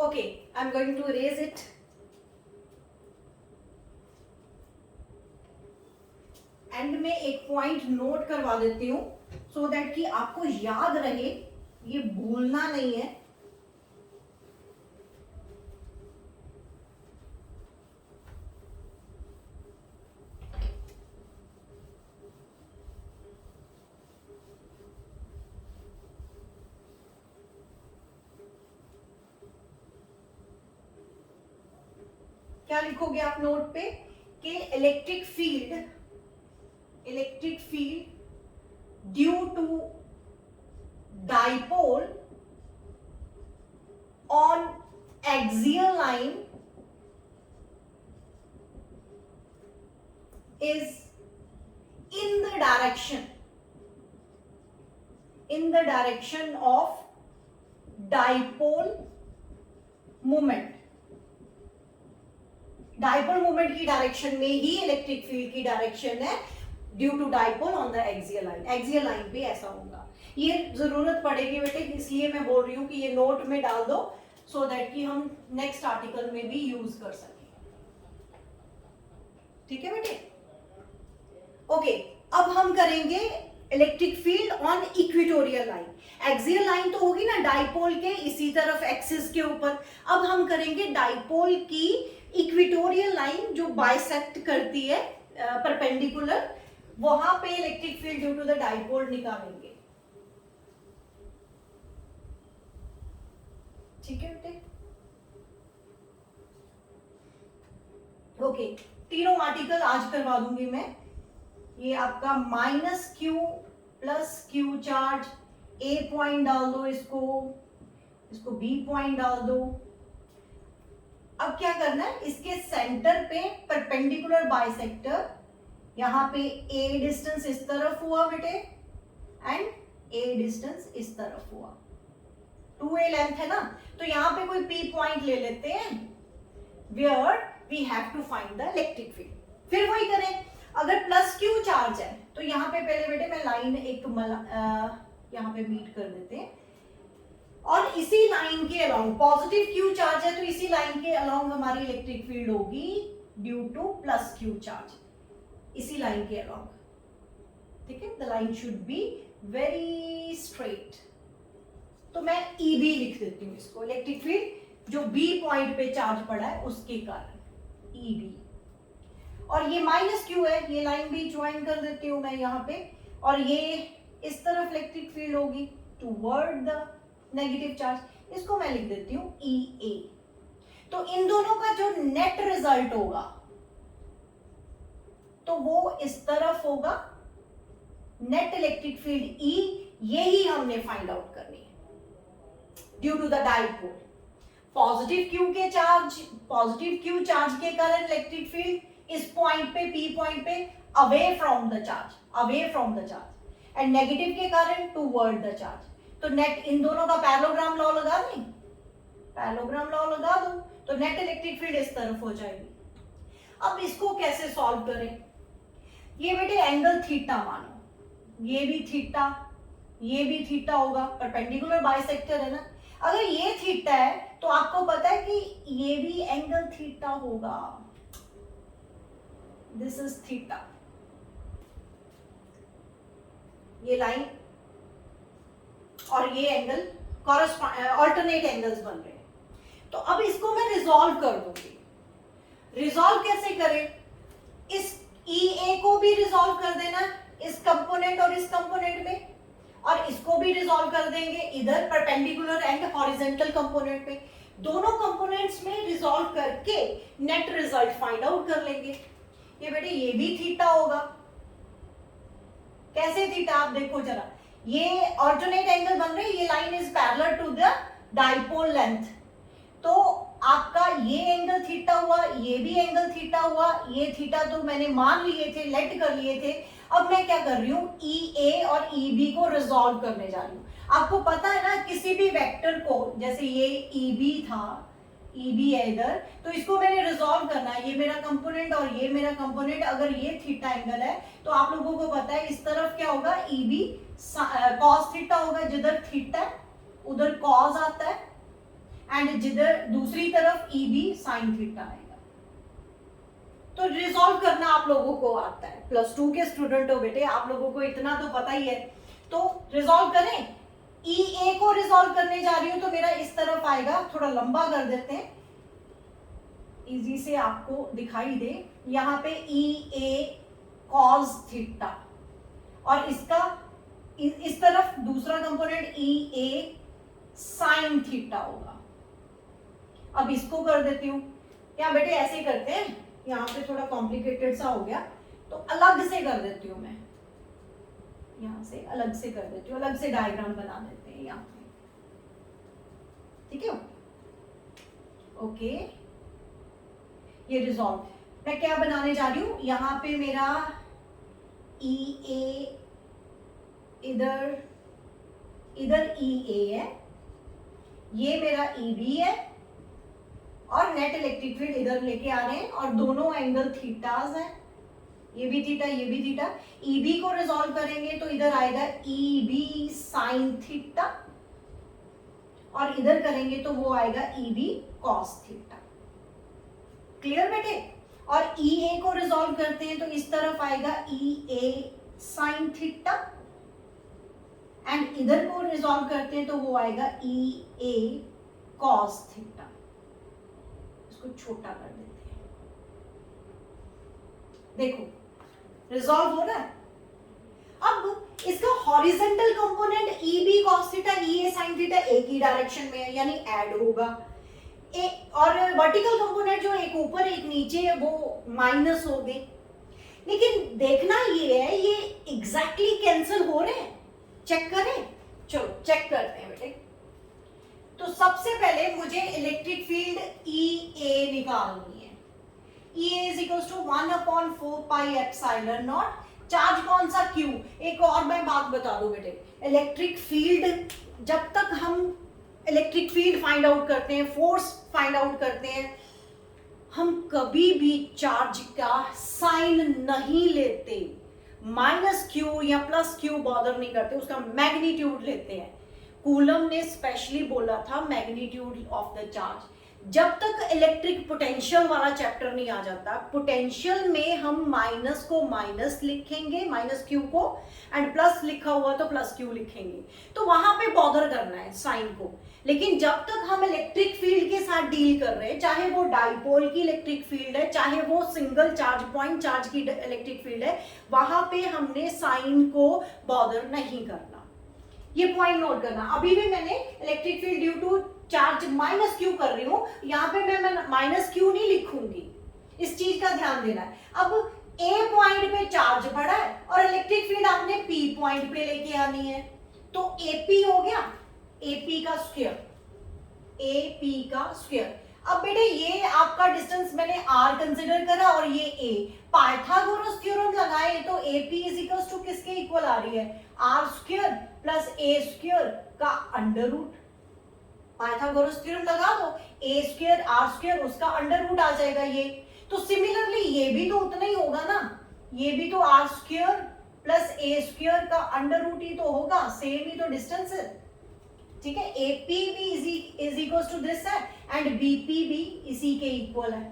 Okay, I'm going to erase it. And में एक पॉइंट नोट करवा देती हूं सो दैट कि आपको याद रहे, ये भूलना नहीं है। क्या लिखोगे आप नोट पे कि electric field due to dipole on axial line is in the direction of dipole moment। Dipole moment की डायरेक्शन में ही इलेक्ट्रिक फील्ड की डायरेक्शन है, due to dipole on the axial line. Axial line पे ऐसा होगा, ये जरूरत पड़ेगी बेटे, इसलिए मैं बोल रही हूं कि ये नोट में डाल दो सो दैट कि हम नेक्स्ट आर्टिकल में भी यूज कर सकें। ठीक है बेटे, ओके। अब हम करेंगे electric field on equatorial line. Axial line तो होगी ना डाइपोल के इसी तरफ एक्सिस के ऊपर, अब हम करेंगे डाइपोल की इक्वेटोरियल लाइन जो बाइसेक्ट करती है परपेंडिकुलर, वहां पे electric field due to the dipole निकालेंगे। ठीक है बेटे, ओके। तीनों आर्टिकल आज करवा दूंगी मैं। ये आपका -q + q charge, A point डाल दो, इसको B पॉइंट डाल दो। अब क्या करना है, इसके सेंटर पे परपेंडिकुलर बाइसेक्टर, यहां पे A डिस्टेंस इस तरफ हुआ बेटे एंड A डिस्टेंस इस तरफ हुआ, 2a लेंथ है ना, तो यहां पे कोई P पॉइंट ले लेते हैं where we have to find the electric field. फिर वही करें, अगर +q चार्ज है तो यहाँ पे पहले बेटे मैं लाइन एक यहाँ पे मीट कर देते हैं। और इसी लाइन के अलोंग पॉजिटिव क्यू चार्ज है तो इसी लाइन के अलोंग हमारी इलेक्ट्रिक फील्ड होगी due two plus Q charge, इसी लाइन के अलोंग, ठीक है। The line should be very straight. तो मैं EB लिख देती हूँ इसको, इलेक्ट्रिक फील्ड जो B पॉइंट पे चार्ज पड़ा है उसके कारण EB। और ये माइनस क्यू है, ये लाइन भी ज्वाइन कर देती हूँ मैं यहाँ पे, और ये इस तरफ इलेक्ट्रिक फील्ड होगी टूवर्ड द नेगेटिव चार्ज, इसको मैं लिख देती हूँ EA। तो इन दोनों का जो नेट रिजल्ट होगा तो वो इस तरफ होगा, नेट इलेक्ट्रिक फील्ड E, यही हमने फाइंड आउट करनी है due to the dipole. Positive Q charge के कारण इलेक्ट्रिक फील्ड इस पॉइंट पे P पॉइंट पे away from the charge, and negative के कारण टूवर्ड द चार्ज। तो नेट, इन दोनों का पैरेललोग्राम लॉ लगा दें, पैरेललोग्राम लॉ लगा दो तो नेट इलेक्ट्रिक फील्ड इस तरफ हो जाएगी। अब इसको कैसे सॉल्व करें? ये बेटे एंगल थीटा मानो, ये भी थीटा होगा, परपेंडिकुलर बाइसेक्टर है ना। अगर ये थीटा है तो आपको पता है कि ये भी एंगल थीटा होगा, दिस इज थीटा, ये लाइन और ये एंगल ऑल्टरनेट एंगल्स बन रहे हैं। तो अब इसको मैं रिजॉल्व कर दूंगी। रिजॉल्व कैसे करें? इस EA को भी रिजॉल्व कर देना, इस कंपोनेंट और इस कंपोनेंट में, और इसको भी रिजॉल्व कर देंगे इधर परपेंडिकुलर एंड हॉरिजॉन्टल कंपोनेंट में। दोनों कंपोनेंट्स में रिजॉल्व करके नेट रिजल्ट फाइंड आउट कर लेंगे। ये बेटे ये भी थीटा होगा, कैसे थीटा? आप देखो जरा, ये ऑल्टरनेट एंगल बन रहे हैं, ये line is parallel to the dipole length, तो आपका ये एंगल थीटा हुआ, ये भी एंगल थीटा हुआ। ये थीटा तो मैंने मान लिए थे, लेट कर लिए थे। अब मैं क्या कर रही हूँ, EA और EB को रिजॉल्व करने जा रही हूँ। आपको पता है ना, किसी भी वेक्टर को, जैसे ये EB था, EB है इधर, तो इसको मैंने रिजॉल्व करना है। ये मेरा कंपोनेंट और ये मेरा कंपोनेंट, अगर ये थीटा एंगल है तो आप लोगों को पता है इस तरफ क्या होगा, EB cos थीटा होगा, जिधर थीटा उधर cos आता है, एंड जिधर दूसरी तरफ EB sin थीटा आएगा। तो रिजॉल्व करना आप लोगों को आता है, +2 के स्टूडेंट हो बेटे, आप लोगों को इतना तो पता ही है। तो रिजॉल्व करें, EA को रिजॉल्व करने जा रही हूं तो मेरा इस तरफ आएगा, थोड़ा लंबा कर देते हैं इजी से आपको दिखाई दे। यहाँ पे EA cos थीटा, और इसका इस तरफ दूसरा कंपोनेंट EA sin थीटा होगा। अब इसको कर देती हूँ, क्या बेटे ऐसे करते हैं, यहाँ पे थोड़ा कॉम्प्लिकेटेड सा हो गया तो अलग से कर देती हूँ मैं, यहाँ से अलग से कर देती हूँ, अलग से डायग्राम बना देते हैं यहाँ पे, ठीक है। ओके, ये रिजॉल्व, मैं क्या बनाने जा रही हूँ, यहाँ पे मेरा EA इधर EA है, ये मेरा EB है, और नेट इलेक्ट्रिक फील्ड इधर लेके आ रहे हैं, और दोनों एंगल थीटास हैं, ये भी थीटा ये भी थीटा। EB को रिजॉल्व करेंगे तो इधर आएगा EB sin थीटा, और इधर करेंगे तो वो आएगा EB cos थीटा। क्लियर बेटे? और EA को रिजॉल्व करते हैं तो इस तरफ आएगा EA sin थीटा, एंड इधर को रिजॉल्व करते हैं तो वो आएगा EA cos थीटा। इसको छोटा कर देते हैं, देखो रिजॉल्व हो रहा है। अब इसका horizontal component EB cos theta EA sin theta एक ही डायरेक्शन में है, यानी ऐड होगा। और वर्टिकल कंपोनेंट जो एक ऊपर एक नीचे है वो माइनस हो गए। लेकिन देखना ये है, ये एग्जैक्टली कैंसिल हो रहे हैं, चेक करें। चलो चेक करते हैं बेटे। तो सबसे पहले मुझे इलेक्ट्रिक फील्ड EA निकालनी है। EA is equal to 1/4 pi epsilon naught. Charge कौन सा Q। एक और मैं बात बता दूं बेटे, इलेक्ट्रिक फील्ड, जब तक हम इलेक्ट्रिक फील्ड फाइंड आउट करते हैं, फोर्स फाइंड आउट करते हैं, हम कभी भी चार्ज का साइन नहीं लेते। -Q या +Q बॉदर नहीं करते, उसका मैग्नीट्यूड लेते हैं। कूलम ने स्पेशली बोला था मैग्नीट्यूड ऑफ द चार्ज। जब तक इलेक्ट्रिक पोटेंशियल वाला चैप्टर नहीं आ जाता, पोटेंशियल में हम माइनस को माइनस लिखेंगे, माइनस क्यू को, एंड प्लस लिखा हुआ तो प्लस क्यू लिखेंगे, तो वहां पे बॉदर करना है साइन को। लेकिन जब तक हम इलेक्ट्रिक फील्ड के साथ डील कर रहे हैं, चाहे वो डाइपोल की इलेक्ट्रिक फील्ड है, चाहे वो सिंगल चार्ज पॉइंट चार्ज की इलेक्ट्रिक फील्ड है, वहां पे हमने साइन को बॉदर नहीं करना। ये पॉइंट नोट करना। अभी भी मैंने electric field due to charge minus Q कर रही हूं, यहाँ पे मैं माइनस क्यू नहीं लिखूंगी, इस चीज का ध्यान देना है। अब ए पॉइंट पे चार्ज पड़ा है और इलेक्ट्रिक फील्ड आपने पी पॉइंट पे लेके आनी है, तो एपी हो गया, एपी का स्क्वायर, एपी का स्क्वायर। अब बेटे ये आपका डिस्टेंस मैंने आर कंसिडर करा और ये ए, पाइथागोरस थ्योरम लगाए तो एपी इज इक्वल्स टू किसके इक्वल आ रही है, R square plus A square का अंडर रूट। पाइथागोरस थ्योरम लगा दो, ए स्क्वायर आर स्क्वायर उसका अंडर रूट आ जाएगा ये। तो सिमिलरली ये भी तो उतना ही होगा ना, ये भी तो R square plus A square का अंडर रूट ही तो होगा, सेम ही तो डिस्टेंस है, ठीक है। एपी भी इज इक्वल्स टू दिस है एंड बीपी भी इसी के इक्वल है।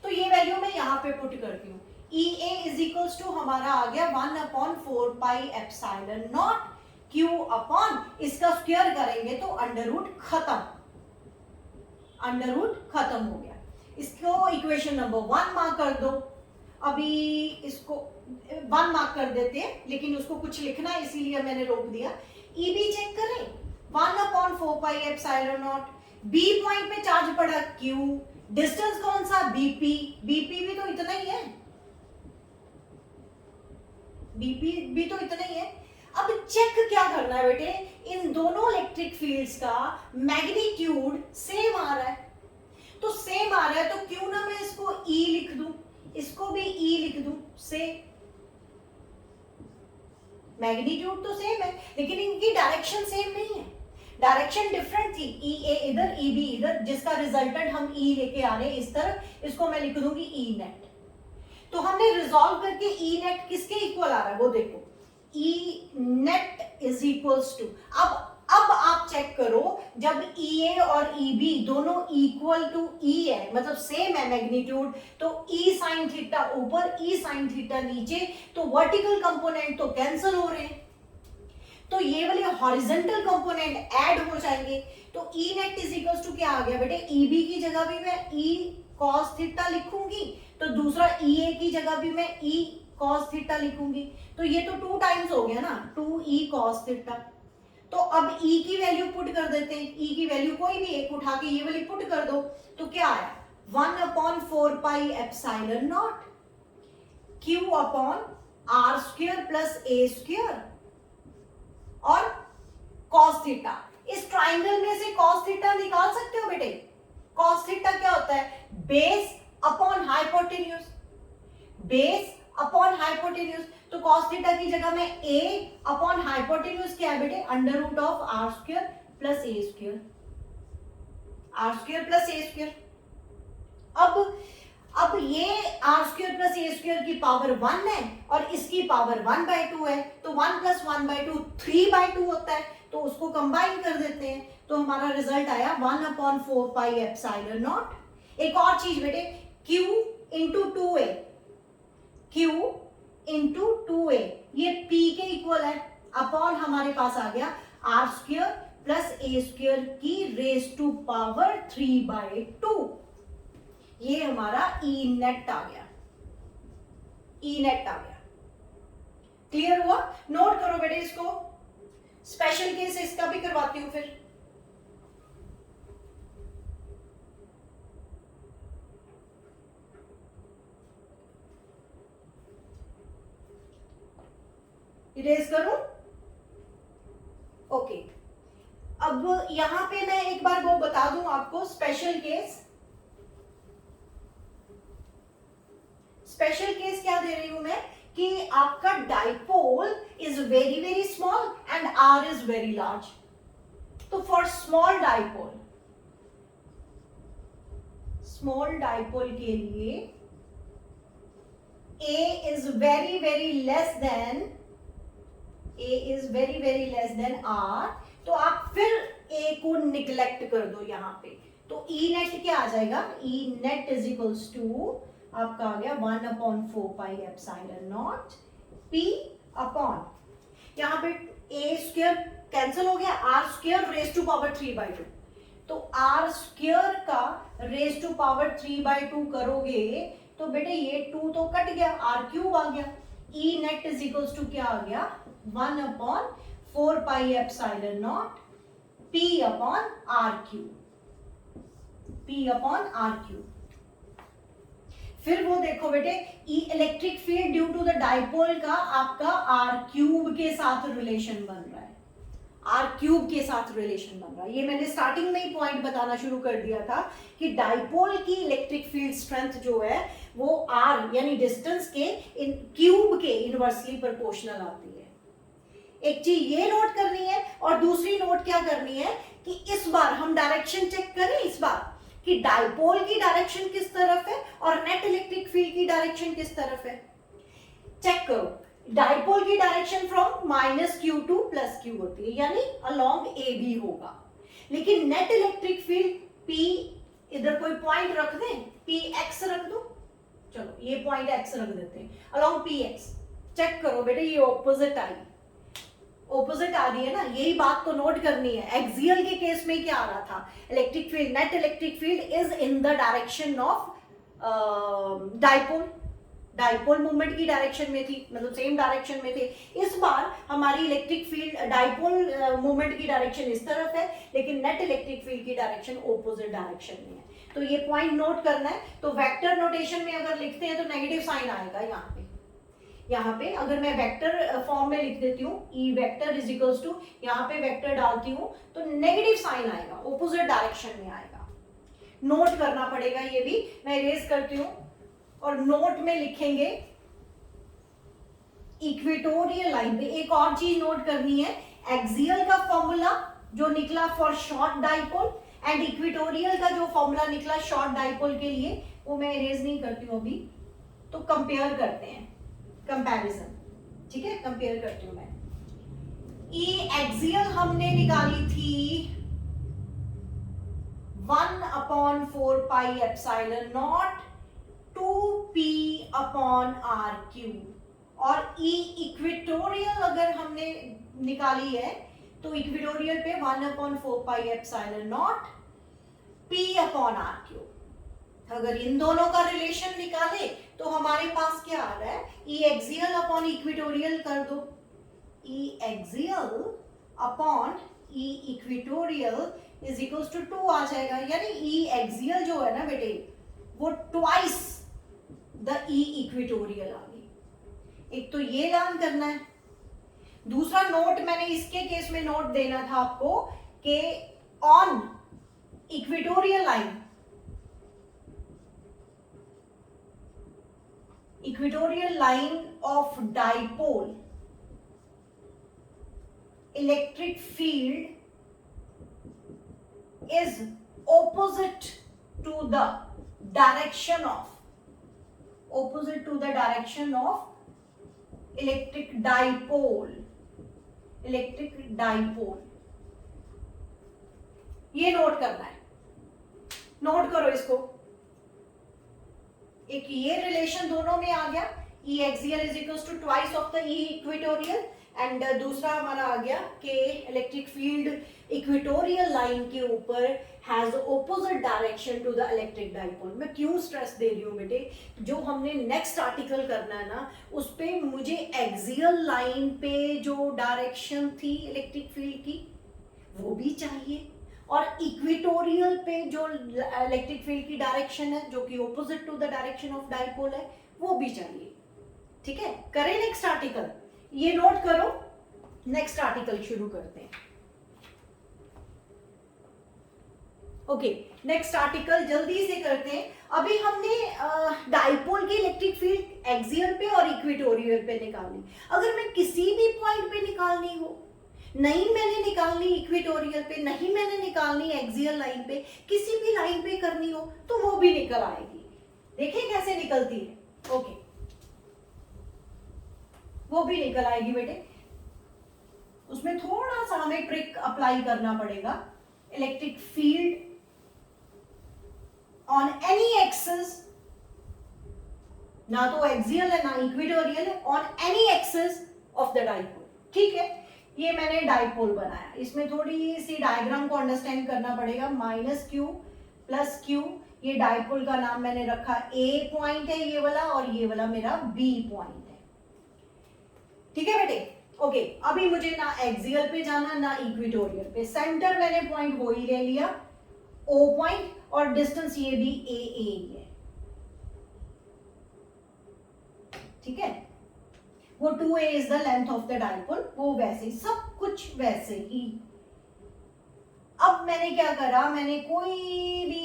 तो ये वैल्यू मैं यहाँ पे पुट करती हूँ। EA इज इक्वल्स टू हमारा आ गया 1/4 pi epsilon naught Q upon, इसका स्क्वायर करेंगे तो अंडर रूट खत्म, अंडर रूट खत्म हो गया। इसको इक्वेशन नंबर 1 मार्क कर दो। अभी इसको 1 मार्क कर देते हैं, लेकिन उसको कुछ लिखना है इसीलिए मैंने रोक दिया। EB चेक करें, 1/4 pi epsilon not, B point पे चार्ज पड़ा Q, डिस्टेंस कौन सा BP, BP भी तो इतना ही है, BP भी तो इतना ही है। अब चेक क्या करना है बेटे, इन दोनों इलेक्ट्रिक फील्ड्स का मैग्नीट्यूड सेम आ रहा है, तो सेम आ रहा है तो क्यों ना मैं इसको E लिख दूं, इसको भी E लिख दूं, से मैग्नीट्यूड तो सेम है लेकिन इनकी डायरेक्शन सेम नहीं है, डायरेक्शन डिफरेंट थी, EA इधर EB इधर, जिसका रिजल्टेंट हम E लेके आ रहे हैं इस तरफ, इसको मैं लिख दूंगी E नेट। तो हमने रिजॉल्व करके E नेट किसके इक्वल आ रहा है वो देखो, E net is equals to, अब आप चेक करो, जब EA और EB दोनों इक्वल टू E है, मतलब सेम है मैग्नीट्यूड, तो E साइन थीटा ऊपर E साइन थीटा नीचे, तो वर्टिकल कंपोनेंट तो कैंसिल हो रहे हैं, तो ये वाले हॉरिजॉन्टल कंपोनेंट ऐड हो जाएंगे। तो E net is equals to क्या आ गया बेटे, EB की जगह भी मैं E cos थीटा लिखूंगी, तो दूसरा EA की जगह भी मैं E cos थीटा लिखूंगी, तो ये तो 2 टाइम्स हो गया ना, 2E cos थीटा। तो अब E की वैल्यू पुट कर देते हैं, E की वैल्यू कोई भी एक उठा के ये वाली पुट कर दो, तो क्या आया 1/4 pi epsilon naught Q upon R square plus A square और cos थीटा। इस ट्राइंगल में से cos थीटा निकाल सकते हो बेटे, cos थीटा क्या होता है, base upon hypotenuse, base upon hypotenuse, तो cos थीटा की जगह में a अपॉन हाइपोटेन्यूज क्या है बेटे, under root of R square plus A square, R square plus A square. अब ये R square plus A square की पावर 1 है और इसकी पावर 1/2 है, तो 1 + 1/2 3/2 होता है, तो उसको कंबाइन कर देते हैं, तो हमारा रिजल्ट आया 1/4 पाई एप्सिलॉन नॉट। एक और चीज बेटे, Q into 2A, Q into 2A ये P के इक्वल है, अपॉन हमारे पास आ गया R square plus A square की रेज टू पावर 3/2, ये हमारा E नेट आ गया, E नेट आ गया। क्लियर हुआ, नोट करो बेटे इसको, स्पेशल केस इसका भी करवाती हूं फिर। इरेज करूं, ओके। अब यहां पे मैं एक बार वो बता दूं आपको, स्पेशल केस, स्पेशल केस क्या दे रही हूं मैं कि आपका dipole is very very small and R is very large, तो फॉर स्मॉल डाइपोल के लिए A is very very less than R, तो आप फिर ए को निग्लेक्ट कर दो यहाँ पे, तो ई नेट क्या आ जाएगा, E net is equals to आपका आ गया 1/4 pi epsilon naught P upon, यहाँ पे ए स्क्वायर कैंसिल हो गया, R square raise to power 3/2, तो आर स्क्वायर का रेज टू पावर 3/2 करोगे तो बेटे ये 2 तो कट गया, आर क्यूब आ गया, E net is equals to क्या आ गया 1/4 pi epsilon naught P upon R cube, P upon R cube. फिर वो देखो बेटे E electric field due to the dipole का आपका आर क्यूब के साथ रिलेशन बन रहा है, आर क्यूब के साथ रिलेशन बन रहा है। ये मैंने स्टार्टिंग में ही पॉइंट बताना शुरू कर दिया था कि डाइपोल की इलेक्ट्रिक फील्ड स्ट्रेंथ जो है वो आर यानी डिस्टेंस के क्यूब के इनवर्सली प्रोपोर्शनल आती है। एक चीज ये नोट करनी है और दूसरी नोट क्या करनी है कि इस बार हम डायरेक्शन चेक करें इस बार कि डाइपोल की डायरेक्शन किस तरफ है और नेट इलेक्ट्रिक फील्ड की डायरेक्शन किस तरफ है। चेक करो, डाइपोल की direction from -q to +q होती है, यानी अलोंग ए बी होगा, लेकिन नेट इलेक्ट्रिक फील्ड P, इधर कोई पॉइंट रख दें, Px रख दो, चलो ये पॉइंट x रख देते हैं, अलोंग Px। चेक करो बेटे ये ऑपोजिट आई, ऑपोजिट आ रही है ना, यही बात तो नोट करनी है। एक्सियल के केस में क्या आ रहा था, electric field, net electric field is in the direction of dipole, dipole moment की डायरेक्शन में थी, मतलब सेम डायरेक्शन में थे। इस बार हमारी इलेक्ट्रिक फील्ड डाइपोल मूवमेंट की डायरेक्शन इस तरफ है, लेकिन नेट इलेक्ट्रिक फील्ड की डायरेक्शन ऑपोजिट डायरेक्शन में है, तो ये पॉइंट नोट करना है। तो वेक्टर नोटेशन में अगर लिखते हैं तो नेगेटिव साइन आएगा यहाँ पे, यहाँ पे अगर मैं वेक्टर फॉर्म में लिख देती हूँ E vector is equals to, यहाँ पे वेक्टर डालती हूँ तो नेगेटिव साइन आएगा, ऑपोजिट डायरेक्शन में आएगा, नोट करना पड़ेगा। ये भी मैं इरेज करती हूँ और नोट में लिखेंगे इक्वेटोरियल लाइन पे। एक और चीज नोट करनी है, एक्सियल का फॉर्मूला जो निकला for short dipole and equatorial का जो फॉर्मूला निकला शॉर्ट डाइपोल के लिए, वो मैं इरेज नहीं करती हूँ अभी, तो कंपेयर करते हैं, कंपैरिजन, ठीक है, कंपेयर करती हूं मैं। ई एक्सियल हमने निकाली थी 1/4 pi epsilon naught 2p upon R cube, और ई इक्वेटोरियल अगर हमने निकाली है तो इक्वेटोरियल पे 1/4 pi epsilon naught p upon R cube. अगर इन दोनों का रिलेशन निकाले तो हमारे पास क्या आ रहा है, ई एक्सियल अपॉन इक्वेटोरियल कर दो, E axial upon E equatorial is equals to 2 आ जाएगा, यानी ई एक्सियल जो है ना बेटे वो ट्वाइस द ई इक्वेटोरियल आ गई। एक तो ये लर्न करना है, दूसरा नोट मैंने इसके केस में नोट देना था आपको कि on equatorial line, equatorial line of dipole, electric field is opposite to the direction of, opposite to the direction of electric dipole, electric dipole। ये नोट करना है, नोट करो इसको। एक ये रिलेशन दोनों में आ गया, E axial is equals to twice of the E equatorial, and दूसरा हमारा आ गया कि इलेक्ट्रिक फील्ड इक्वेटोरियल लाइन के ऊपर has opposite direction to the electric dipole. मैं क्यों स्ट्रेस दे रही हूँ बेटे, जो हमने नेक्स्ट आर्टिकल करना है ना उस पे मुझे एक्सियल लाइन पे जो डायरेक्शन थी इलेक्ट्रिक फील्ड की वो भी चाहिए, और इक्वेटोरियल पे जो इलेक्ट्रिक फील्ड की डायरेक्शन है जो कि opposite to the direction of dipole है वो भी चाहिए। ठीक है, करें नेक्स्ट आर्टिकल, ये नोट करो, नेक्स्ट आर्टिकल शुरू करते हैं। ओके, नेक्स्ट आर्टिकल जल्दी से करते हैं। अभी हमने डाइपोल की इलेक्ट्रिक फील्ड एक्सियल पे और इक्वेटोरियल पे निकाली। अगर मैं किसी भी पॉइंट पे निकालनी हो, नहीं मैंने निकालनी इक्वेटोरियल पे, नहीं मैंने निकालनी एक्सियल लाइन पे, किसी भी लाइन पे करनी हो तो वो भी निकल आएगी। देखिए कैसे निकलती है। ओके, वो भी निकल आएगी बेटे, उसमें थोड़ा सा हमें ट्रिक अप्लाई करना पड़ेगा। Electric field on any axis, ना तो एक्सियल है ना इक्वेटोरियल है, on any axis of the dipole. ठीक है, ये मैंने डाइपोल बनाया, इसमें थोड़ी सी डायग्राम को अंडरस्टैंड करना पड़ेगा। माइनस क्यू प्लस क्यू, ये डाइपोल का नाम मैंने रखा ए पॉइंट है ये वाला, और ये वाला मेरा बी पॉइंट है। ठीक है बेटे, ओके। अभी मुझे ना एक्सियल पे जाना ना इक्वेटोरियल पे, सेंटर मैंने पॉइंट वो ही ले लिया ओ पॉइंट, और डिस्टेंस ये भी ए ही है। ठीक है, वो 2a is the length of the dipole, वो वैसे ही सब कुछ वैसे ही। अब मैंने क्या करा, मैंने कोई भी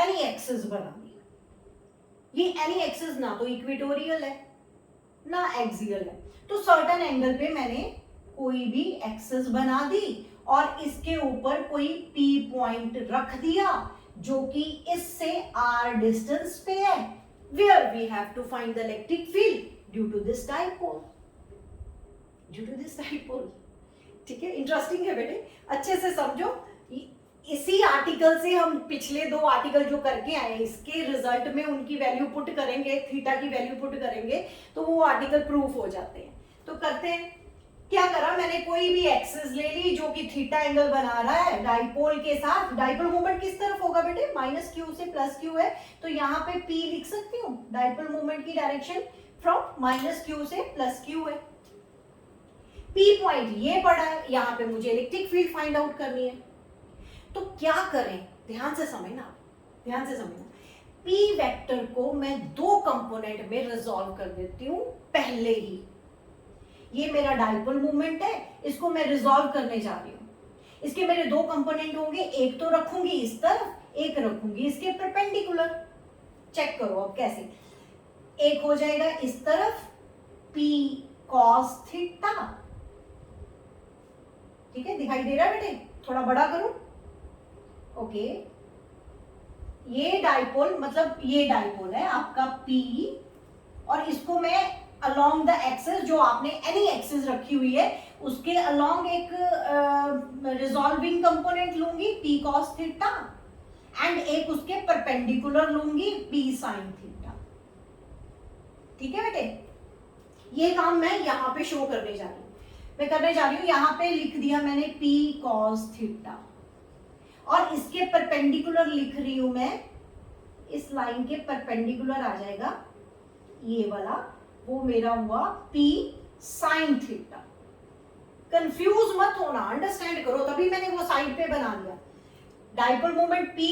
एनी एक्सिस बना दी। ये एनी एक्सिस ना तो इक्वेटोरियल है ना एक्सियल है, तो सर्टेन एंगल पे मैंने कोई भी एक्सिस बना दी और इसके ऊपर कोई P पॉइंट रख दिया जो कि इससे r डिस्टेंस पे है, where we have to find the electric field due to this dipole, due to this dipole। ठीक है, इंटरेस्टिंग है बेटे, अच्छे से समझो। इसी आर्टिकल से हम पिछले 2 आर्टिकल जो करके आए, इसके रिजल्ट में उनकी वैल्यू पुट करेंगे, थीटा की वैल्यू पुट करेंगे तो वो आर्टिकल प्रूफ हो जाते हैं। तो करते हैं, क्या करा मैंने, कोई भी एक्सिस ले ली जो कि थीटा एंगल बना रहा है डाइपोल के साथ। डाइपोल मूवमेंट किस तरफ होगा बेटे, माइनस क्यू से प्लस क्यू है, तो यहाँ पे P लिख सकती हूँ। डाइपोल मूवमेंट की डायरेक्शन फ्रॉम माइनस क्यू से प्लस क्यू है। P पॉइंट ये पड़ा है, यहाँ पे मुझे इलेक्ट्रिक फील्ड फाइंड आउट करनी है। तो क्या करें, ध्यान से समझना, ध्यान से समझना। P वेक्टर को मैं 2 कंपोनेंट में रिजॉल्व कर देती हूँ पहले ही। ये मेरा डाइपोल मूवमेंट है, इसको मैं रिजॉल्व करने जा रही हूँ। इसके मेरे 2 कंपोनेंट होंगे, एक तो रखूंगी इस तरफ, एक रखूंगी इसके परपेंडिकुलर। चेक करो अब कैसे, एक हो जाएगा इस तरफ P cos थीटा। ठीक है, दिखाई दे रहा है बेटे, थोड़ा बड़ा करूं, ओके। ये डाइपोल, मतलब ये डाइपोल है आपका P, और इसको मैं अलोंग द एक्सिस, जो आपने एनी एक्सिस रखी हुई है उसके अलोंग एक रिजॉल्विंग कंपोनेंट लूंगी P cos थीटा, एंड एक उसके परपेंडिकुलर लूंगी P sin थीटा। ठीक है बेटे, ये काम मैं यहाँ पे शो करने जा रही हूँ। मैं करने जा रही हूँ, यहाँ पे लिख दिया मैंने P cos थीटा, और इसके परपेंडिकुलर लिख रही हूं मैं, इस लाइन के परपेंडिकुलर आ जाएगा ये वाला, वो मेरा हुआ P sin थीटा। कंफ्यूज मत होना, अंडरस्टैंड करो, तभी मैंने वो साइड पे बना दिया। Dipole moment P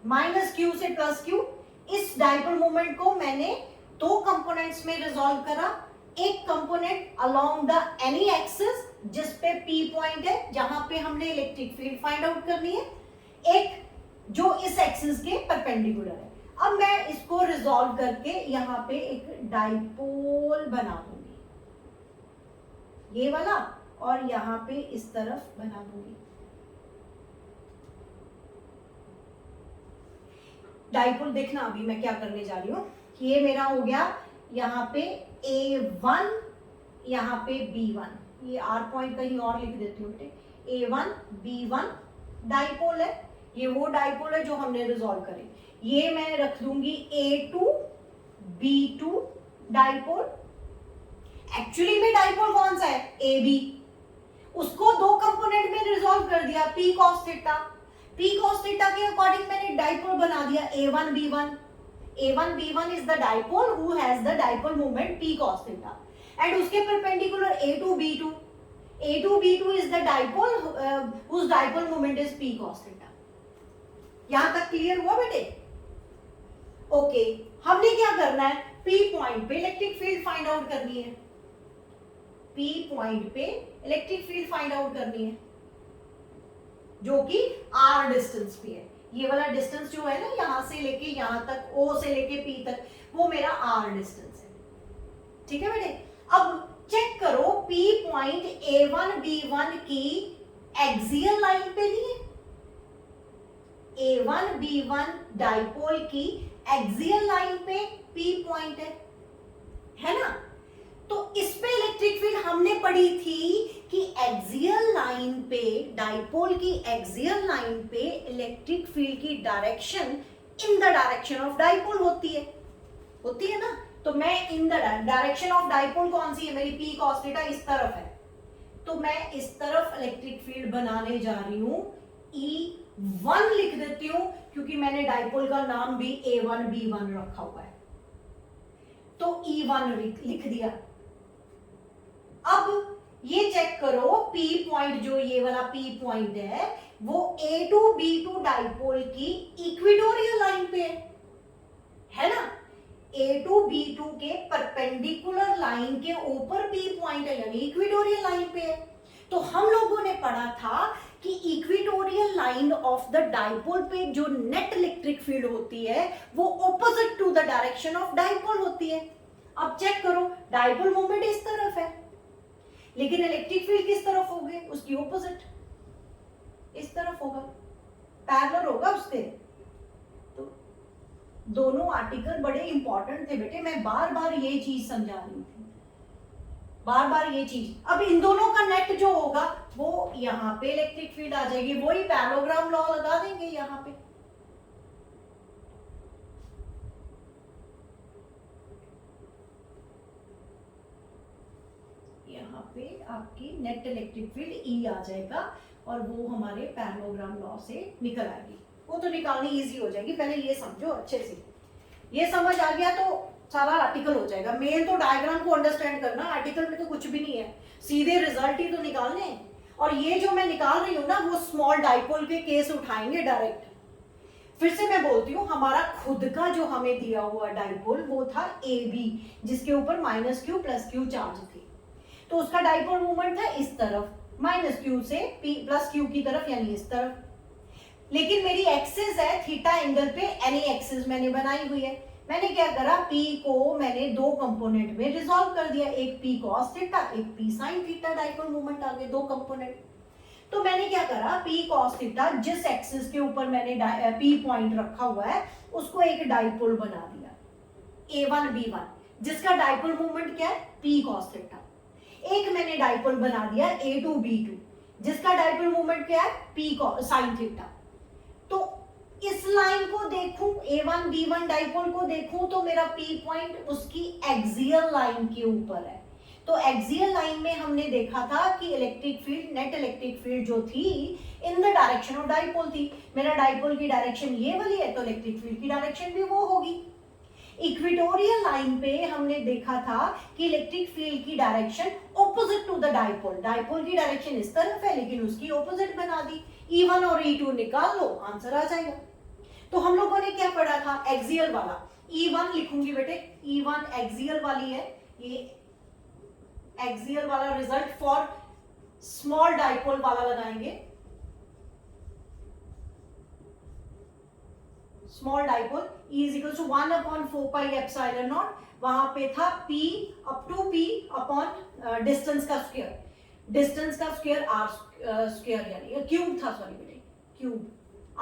minus Q से प्लस क्यू, इस डाइपोल मोमेंट को मैंने 2 कंपोनेंट्स में रिजॉल्व करा। एक component along the any axis जिस पे P पॉइंट है, जहां पे हमने इलेक्ट्रिक फील्ड फाइंड आउट करनी है, एक जो इस एक्सिस के परपेंडिकुलर है। अब मैं इसको रिजॉल्व करके यहाँ पे एक डाइपोल बना दूंगी, ये वाला, और यहाँ पे इस तरफ बना दूंगी डाइपोल। देखना अभी मैं क्या करने जा रही हूँ, ये मेरा हो गया यहाँ पे A1, यहाँ पे B1, ये R पॉइंट कहीं और लिख देती हूँ बेटे। A1 B1 डाइपोल है, ये वो डाइपोल है जो हमने रिजॉल्व करे। ये मैं रख दूंगी A2 B2 डाइपोल। एक्चुअली में डाइपोल कौन सा है, AB, उसको 2 कंपोनेंट में रिजॉल्व कर दिया P cos theta. P cos theta के अकॉर्डिंग मैंने डाइपोल बना दिया A1 B1। A1 B1 is the dipole who has the dipole moment P cos theta, and उसके perpendicular A2 B2। A2 B2 is the dipole whose dipole moment is P cos theta। यहां तक clear हुआ बेटे? Okay, हमने क्या करना है, P point पे इलेक्ट्रिक फील्ड फाइंड आउट करनी है। P पॉइंट पे इलेक्ट्रिक फील्ड फाइंड आउट करनी है जो कि R डिस्टेंस पे है। ये वाला डिस्टेंस जो है ना, यहां से लेके यहां तक, O से लेके P तक, वो मेरा R डिस्टेंस है। ठीक है बेटे, अब चेक करो P पॉइंट A1 B1 की एक्सियल लाइन पे नहीं है। A1 B1 डाइपोल की एक्सियल लाइन पे P पॉइंट है ना? तो इस पे इलेक्ट्रिक फील्ड हमने पढ़ी थी कि एक्सियल लाइन पे, डाइपोल की एक्सियल लाइन पे इलेक्ट्रिक फील्ड की direction in the direction of dipole होती है ना। तो मैं in the direction of dipole कौन सी है मेरी, पी कॉस थीटा इस तरफ है, तो मैं इस तरफ इलेक्ट्रिक फील्ड बनाने जा रही हूं, E1 लिख देती हूं क्योंकि मैंने डाइपोल का नाम भी A1 B1 रखा हुआ है, तो E1 लिख दिया। अब ये चेक करो P पॉइंट, जो ये वाला P पॉइंट है वो A2 B2 डाइपोल की इक्वेटोरियल लाइन पे है ना। A2 B2 के परपेंडिकुलर लाइन के ऊपर P पॉइंट है, यानी इक्वेटोरियल लाइन पे है। तो हम लोगों ने पढ़ा था कि equatorial line of the dipole पे जो नेट इलेक्ट्रिक फील्ड होती है वो opposite to the direction of dipole होती है। अब चेक करो, डाइपोल मोमेंट इस तरफ है, लेकिन इलेक्ट्रिक फील्ड किस तरफ होगी, उसकी ऑपोजिट इस तरफ होगा, पैरेलल होगा उसके। तो दोनों आर्टिकल बड़े इंपॉर्टेंट थे बेटे, मैं बार बार ये चीज समझा रही थी, बार बार ये चीज। अब इन दोनों का नेट जो होगा वो यहाँ पे इलेक्ट्रिक फील्ड आ जाएगी, वही पैरेललोग्राम लॉ लगा देंगे यहाँ पे। यहाँ पे आपकी नेट इलेक्ट्रिक फील्ड E आ जाएगा और वो हमारे पैरेललोग्राम लॉ से निकल आएगी। वो तो निकालनी इजी हो जाएगी, पहले ये समझो अच्छे से। ये समझ आ गया तो सारा आर्टिकल हो जाएगा। मेन तो डायग्राम को अंडरस्टैंड करना, आर्टिकल में तो कुछ भी नहीं है, सीधे रिजल्ट ही तो निकालने हैं। और ये जो मैं निकाल रही हूँ ना वो स्मॉल डाइपोल के केस उठाएंगे डायरेक्ट। फिर से मैं बोलती हूँ, हमारा खुद का जो हमें दिया हुआ डाइपोल वो था AB, जिसके ऊपर -q + q चार्ज थी, तो उसका डाइपोल मोमेंट था इस तरफ, -q से +q की तरफ, यानी इस तरफ। लेकिन मेरी एक्सिस है थीटा एंगल पे, एनी एक्सिस मैंने बनाई हुई है। मैंने क्या करा, P को मैंने दो कंपोनेंट में रिजॉल्व कर दिया, एक P cos थीटा, एक P sin theta, dipole moment आ गए दो कंपोनेंट। तो मैंने क्या करा, P cos थीटा जिस एक्सिस के ऊपर मैंने P पॉइंट रखा हुआ है उसको एक डाइपोल बना दिया, A1 B1, जिसका डाइपोल मोमेंट क्या है, P cos थीटा। एक मैंने डाइपोल बना दिया A2 B2, जिसका डाइपोल मोमेंट क्या है, P sin थीटा। तो इस लाइन को देखूं, A1 B1 डाइपोल को देखूं तो मेरा P पॉइंट उसकी एक्सियल लाइन के ऊपर है। तो एक्सियल लाइन में हमने देखा था कि electric field, net electric field जो थी in the direction of dipole थी। मेरा डाइपोल की डायरेक्शन ये वाली है, तो इलेक्ट्रिक फील्ड की डायरेक्शन भी वो होगी। इक्वेटोरियल लाइन पे हमने देखा था कि इलेक्ट्रिक फील्ड की direction opposite to the dipole, dipole की डायरेक्शन इस तरफ है लेकिन उसकी ऑपोजिट बना दी। E1 और E2 निकाल लो, आंसर आ जाएगा। तो हम लोगों ने क्या पढ़ा था, एक्सियल वाला। E1 लिखूंगी बेटे, E1 एक्सियल वाली है, ये एक्सियल वाला रिजल्ट फॉर स्मॉल डाइपोल वाला लगाएंगे। स्मॉल डाइपोल E = 1/4πε0, वहां पे था P up to P upon distance का स्क्वायर, डिस्टेंस का स्क्वायर R स्क्वायर, यानी क्यूब था, सॉरी बेटे, क्यूब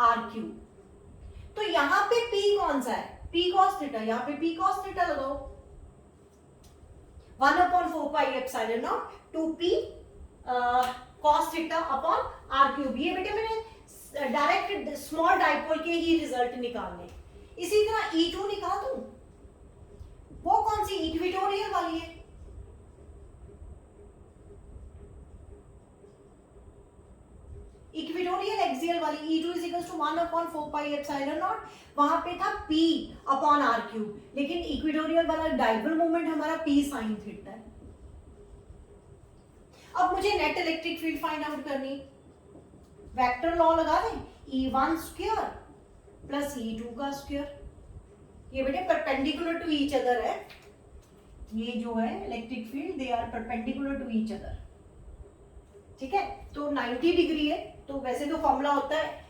R क्यूब। तो यहाँ पे P कौन सा है, P cos थीटा, यहाँ पे P cos थीटा लगाओ, 1/4πε0 2P cos theta upon R cube. ये बेटे मैंने डायरेक्ट स्मॉल डाइपोल के ही रिजल्ट निकालने। इसी तरह E2 निकाल दूं, वो कौन सी, इक्वेटोरियल वाली है, इक्वेटोरियल एक्सियल वाली। E2 = 1/4πε0, वहां पे था P अपॉन R क्यूब, लेकिन इक्वेटोरियल वाला डाइपोल मोमेंट हमारा P sin थीटा है। अब मुझे net electric field find out करनी, वेक्टर लॉ लगा दें, E1 स्क्वायर प्लस E2 का स्क्वायर। ये बेटे परपेंडिकुलर टू ईच अदर है, ये जो है electric field, they are perpendicular to each other, ठीक है। तो 90 डिग्री है, तो वैसे तो फॉर्मूला होता है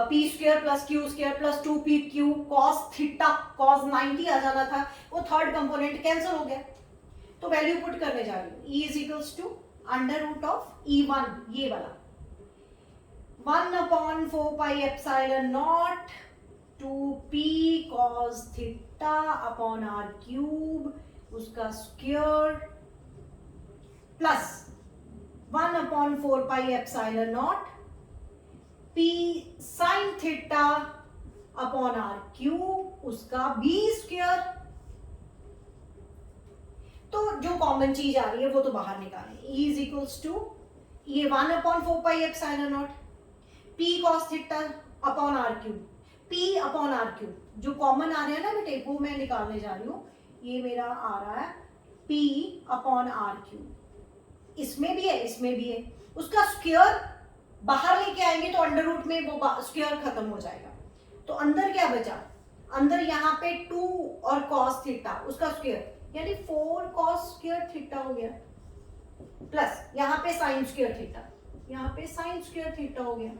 P square plus Q square plus 2PQ cos theta, cos 90 आ जाना था, वो थर्ड कंपोनेंट कैंसिल हो गया, तो वैल्यू पुट करने जा रही हूँ। E = √E1, ये वाला 1/4πε0 2P cos theta upon R cube, उसका square plus 1/4πε0 p sin theta upon R cube उसका b स्क्वायर। तो जो कॉमन चीज आ रही है वो तो बाहर निकालें। E इज इक्वल्स टू ये 1/4πε0 p cos theta upon R cube, p upon R cube जो कॉमन आ रहे हैं ना बेटे वो मैं निकालने जा रही हूँ। ये मेरा आ रहा है p अपॉन आर क्यूब, इसमें भी है इसमें भी है। उसका स्क्वायर बाहर लेके आएंगे तो अंडर रूट में वो स्क्वायर खत्म हो जाएगा। तो अंदर क्या बचा, अंदर यहाँ पे 2 और cos थीटा उसका स्क्वायर यानी 4 cos स्क्वायर थीटा हो गया, प्लस यहाँ पे साइन स्क्वायर थीटा, यहाँ पे साइन स्क्वायर थीटा हो गया।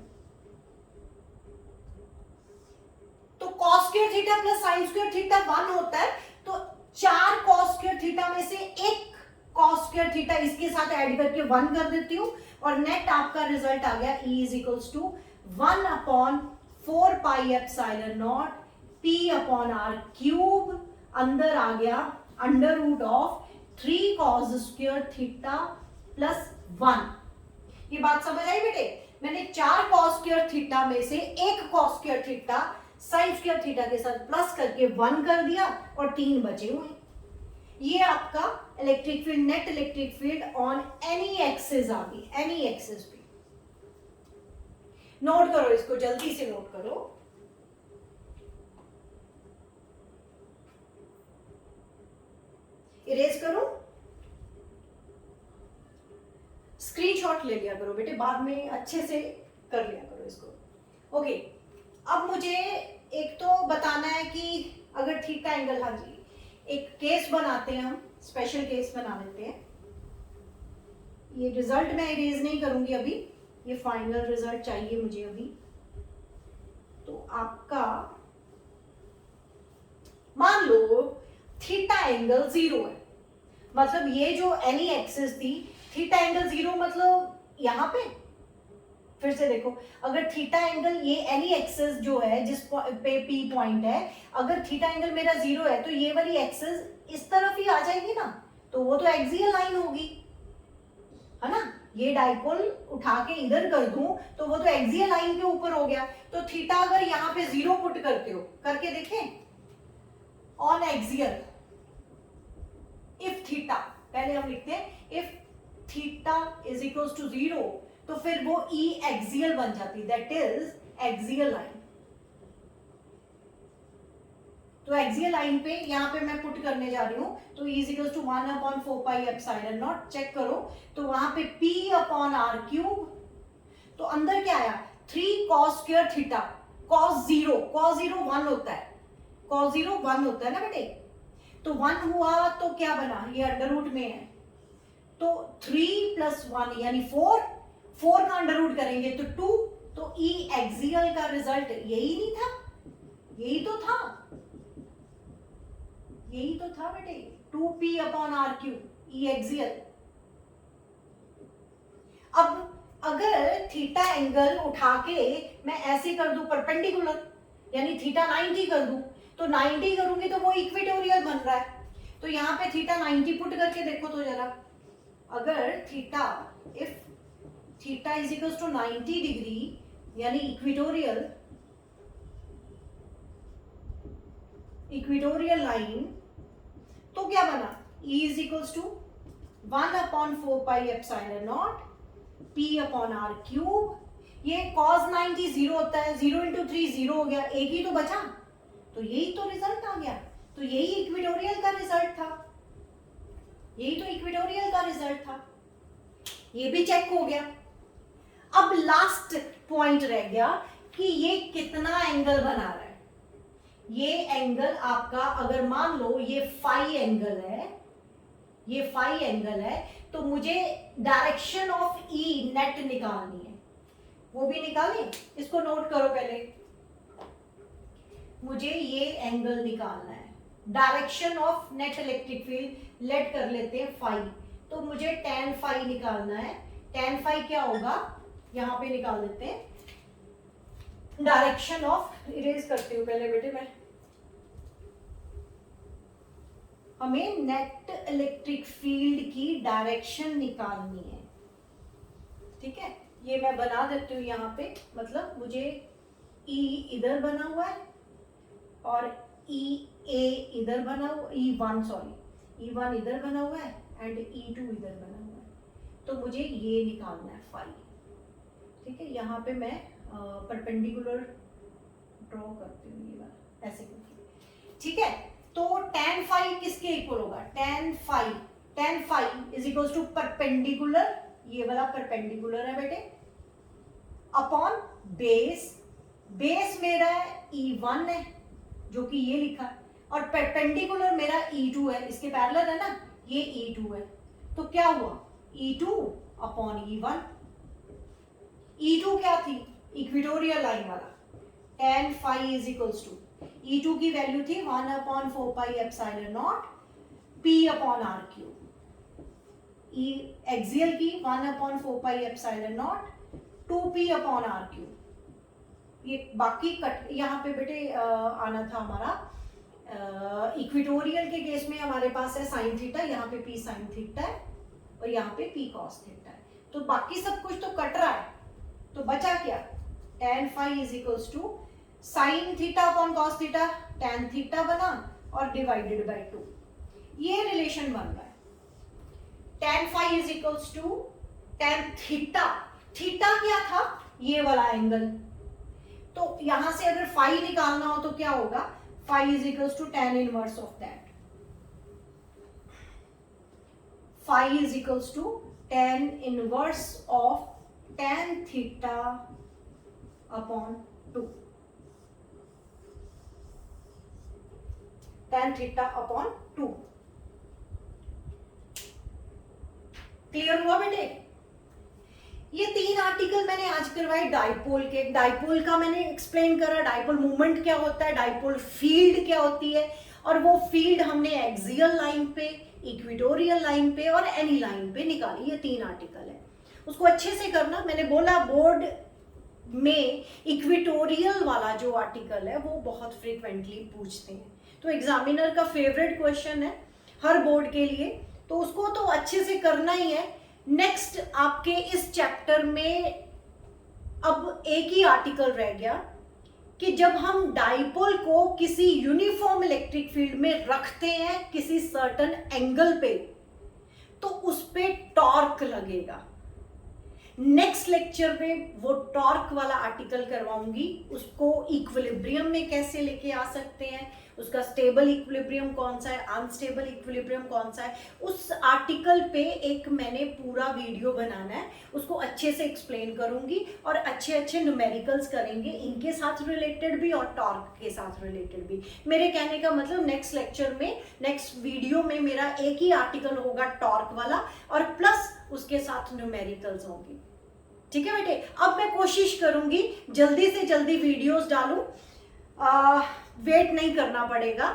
तो cos square theta plus sine square theta 1 होता है, तो 4 cos स्क्वायर थीटा में से एक cos स्क्वायर थीटा इसके साथ ऐड करके 1 कर देती हूँ और नेट आपका रिजल्ट आ गया E is equals to 1/4πε0 p upon R cube, अंदर आ गया under root of 3 cos square theta plus 1। ये बात समझ आई बेटे? मैंने 4 cos स्क्वायर थीटा में से एक cos square theta sine square theta के साथ प्लस करके 1 कर दिया और 3 बचे हुए। ये आपका electric field, net electric field on any axis आ गई, एनी एक्सिस पे। नोट करो इसको, जल्दी से नोट करो। इरेज करो, स्क्रीनशॉट ले लिया करो बेटे, बाद में अच्छे से कर लिया करो इसको। ओके, अब मुझे एक तो बताना है कि अगर थीटा एंगल, हाँ जी, एक केस बनाते हैं हम, स्पेशल केस बना लेते हैं। ये रिजल्ट मैं इरेज नहीं करूंगी अभी, ये फाइनल रिजल्ट चाहिए मुझे अभी। तो आपका मान लो थीटा एंगल 0 है, मतलब ये जो एनी एक्सिस थी, थीटा एंगल 0 मतलब यहां पे, फिर से देखो, अगर थीटा एंगल ये एनी एक्सिस जो है जिस पे पी पॉइंट है, अगर थीटा एंगल मेरा 0 है तो ये वाली एक्सिस इस तरफ ही आ जाएगी ना, तो वो तो एक्सियल लाइन होगी, है ना। ये डाइपोल उठा के इधर कर दूं तो वो तो एक्सियल लाइन के ऊपर हो गया। तो थीटा अगर यहाँ पे 0 पुट करते हो, करके देखें, ऑन एक्सियल इफ थीटा, पहले हम लिखते हैं if theta is equals to 0, तो फिर वो ई एक्सियल बन जाती, दैट इज एक्सियल लाइन। तो एक्सियल लाइन पे यहाँ पे मैं पुट करने जा रही हूँ, तो E is equals to 1/4πε0, check करो, तो वहां पे P अपॉन आर क्यूब, तो अंदर क्या आया 3 cos स्क्वायर थीटा, cos 0 1 होता है, cos 0 1 होता है ना बेटे, तो 1 हुआ तो क्या बना, ये अंडर रूट में है, तो 3 + 1 यानी 4 का अंडर रूट करेंगे तो 2, तो E एक्सियल का रिजल्ट यही नहीं था, यही तो था, यही तो था बेटे, 2p upon R cube E axial. अब अगर थीटा एंगल उठा के मैं ऐसे कर दूं परपेंडिकुलर, यानी थीटा 90 कर दूं, तो 90 करूंगी तो वो इक्वेटोरियल बन रहा है, तो यहाँ पे थीटा 90 पुट करके देखो तो जरा, अगर theta, if theta is equal to 90 degree यानी इक्वेटोरियल लाइन, तो क्या बना, E is equals to 1/4πε0 P upon R cube. ये cos 90 0 होता है, 0 × 3 0 हो गया, एक ही तो बचा, तो यही तो रिजल्ट आ गया, तो यही इक्वेटोरियल का रिजल्ट था, यही तो इक्वेटोरियल का रिजल्ट था, ये भी चेक हो गया। अब लास्ट पॉइंट रह गया कि ये कितना एंगल बना रहा है। ये एंगल आपका, अगर मान लो ये फाई एंगल है, ये फाई एंगल है, तो मुझे डायरेक्शन ऑफ ई नेट निकालनी है, वो भी निकालें, इसको नोट करो पहले, मुझे ये एंगल निकालना है, direction of net electric field let कर लेते हैं फाई, तो मुझे tan फाई निकालना है। tan फाई क्या होगा, यहां पे निकाल देते हैं, डायरेक्शन ऑफ, इरेज करती हूँ पहले बेटे मैं, हमें नेट इलेक्ट्रिक फील्ड की डायरेक्शन निकालनी है, ठीक है, ये मैं बना देती हूँ यहाँ पे, मतलब मुझे ई इधर बना हुआ है और ई ए इधर बना हुआ, E1 सॉरी E1 इधर बना हुआ है एंड E2 इधर बना हुआ है, तो मुझे ये निकालना है फाई। ठीक है, यहाँ पे मैं परपेंडिकुलर ड्रॉ करती हूँ, ये वाला ऐसे करके। ठीक है, तो tan फाई किसके इक्वल होगा, tan phi is equal to perpendicular, ये वाला परपेंडिकुलर है बेटे, अपॉन बेस मेरा E1 है जो कि ये लिखा है, और परपेंडिकुलर मेरा E2 है, इसके पैरेलल है ना, ये E2 है, तो क्या हुआ E2 अपॉन E1। E2 क्या थी, इक्वेटोरियल लाइन वाला, tan phi is equals to, E2 की वैल्यू थी 1/4 pi epsilon naught P upon R cube, axial की 1/4 pi epsilon naught 2P upon R cube. ये बाकी कट यहाँ पे बेटे आना था हमारा, इक्वेटोरियल के केस में हमारे पास है साइन थीटा, यहाँ पे P साइन थीटा है और यहाँ पे P कॉस थीटा है, तो बाकी सब कुछ तो कट रहा है, तो बचा क्या, tan phi is equals to sine theta upon cos theta, tan theta बना और डिवाइडेड बाय 2, ये रिलेशन बन रहा है। tan phi is equals to tan theta, theta क्या था, ये वाला एंगल, तो यहां से अगर फाई निकालना हो तो क्या होगा, phi is equals to tan inverse of that, phi is equals to tan inverse of tan theta upon 2, tan theta upon 2। Clear हुआ बेटे? ये 3 आर्टिकल मैंने आज करवाए डाइपोल के। डाइपोल का मैंने एक्सप्लेन करा, डाइपोल मूवमेंट क्या होता है, डाइपोल फील्ड क्या होती है, और वो फील्ड हमने एक्सियल लाइन पे, इक्वेटोरियल लाइन पे और एनी लाइन पे निकाली। ये 3 आर्टिकल है, उसको अच्छे से करना। मैंने बोला बोर्ड में इक्वेटोरियल वाला जो आर्टिकल है वो बहुत फ्रीक्वेंटली पूछते हैं, तो एग्जामिनर का फेवरेट क्वेश्चन है हर बोर्ड के लिए, तो उसको तो अच्छे से करना ही है। नेक्स्ट आपके इस चैप्टर में अब एक ही आर्टिकल रह गया कि जब हम डाइपोल को किसी यूनिफॉर्म इलेक्ट्रिक फील्ड में रखते हैं किसी सर्टेन एंगल पे, तो उस पे टॉर्क लगेगा। नेक्स्ट लेक्चर में वो टॉर्क वाला आर्टिकल करवाऊंगी, उसको इक्विलिब्रियम में कैसे लेके आ सकते हैं, उसका स्टेबल इक्विलिब्रियम कौन सा है, अनस्टेबल इक्विलिब्रियम कौन सा है, उस आर्टिकल पे एक मैंने पूरा वीडियो बनाना है, उसको अच्छे से एक्सप्लेन करूंगी और अच्छे अच्छे न्यूमेरिकल्स करेंगे, इनके साथ रिलेटेड भी और टॉर्क के साथ रिलेटेड भी। मेरे कहने का मतलब नेक्स्ट लेक्चर में, नेक्स्ट वीडियो में मेरा एक ही आर्टिकल होगा टॉर्क वाला, और प्लस उसके साथ न्यूमेरिकल्स होंगी। ठीक है बेटे, अब मैं कोशिश करूंगी जल्दी से जल्दी वीडियोस डालूं, वेट नहीं करना पड़ेगा।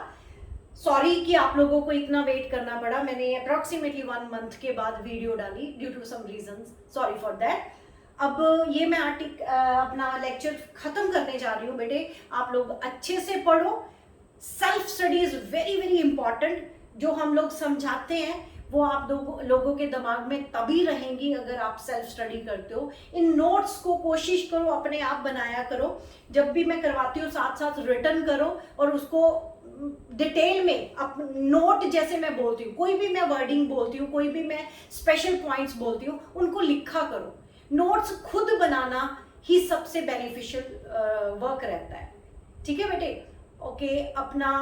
सॉरी कि आप लोगों को इतना वेट करना पड़ा, मैंने अप्रॉक्सीमेटली 1 मंथ के बाद वीडियो डाली due to some reasons, sorry for that. अब ये मैं अपना लेक्चर खत्म करने जा रही हूँ बेटे, आप लोग अच्छे से पढ़ो। Self study is very very important. जो हम लोग समझाते हैं वो आप लोगों के दिमाग में तभी रहेंगी अगर आप सेल्फ स्टडी करते हो। इन नोट्स को कोशिश करो अपने आप बनाया करो, जब भी मैं करवाती हूँ साथ साथ रिटर्न करो और उसको डिटेल में नोट, जैसे मैं बोलती हूँ, कोई भी मैं वर्डिंग बोलती हूँ, कोई भी मैं स्पेशल पॉइंट्स बोलती हूँ, उनको लिखा करो। नोट्स खुद बनाना ही सबसे बेनिफिशियल वर्क रहता है। ठीक है बेटे, ओके, अपना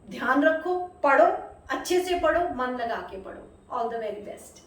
ध्यान रखो, पढ़ो, अच्छे से पढ़ो, मन लगा के पढ़ो। All the very best.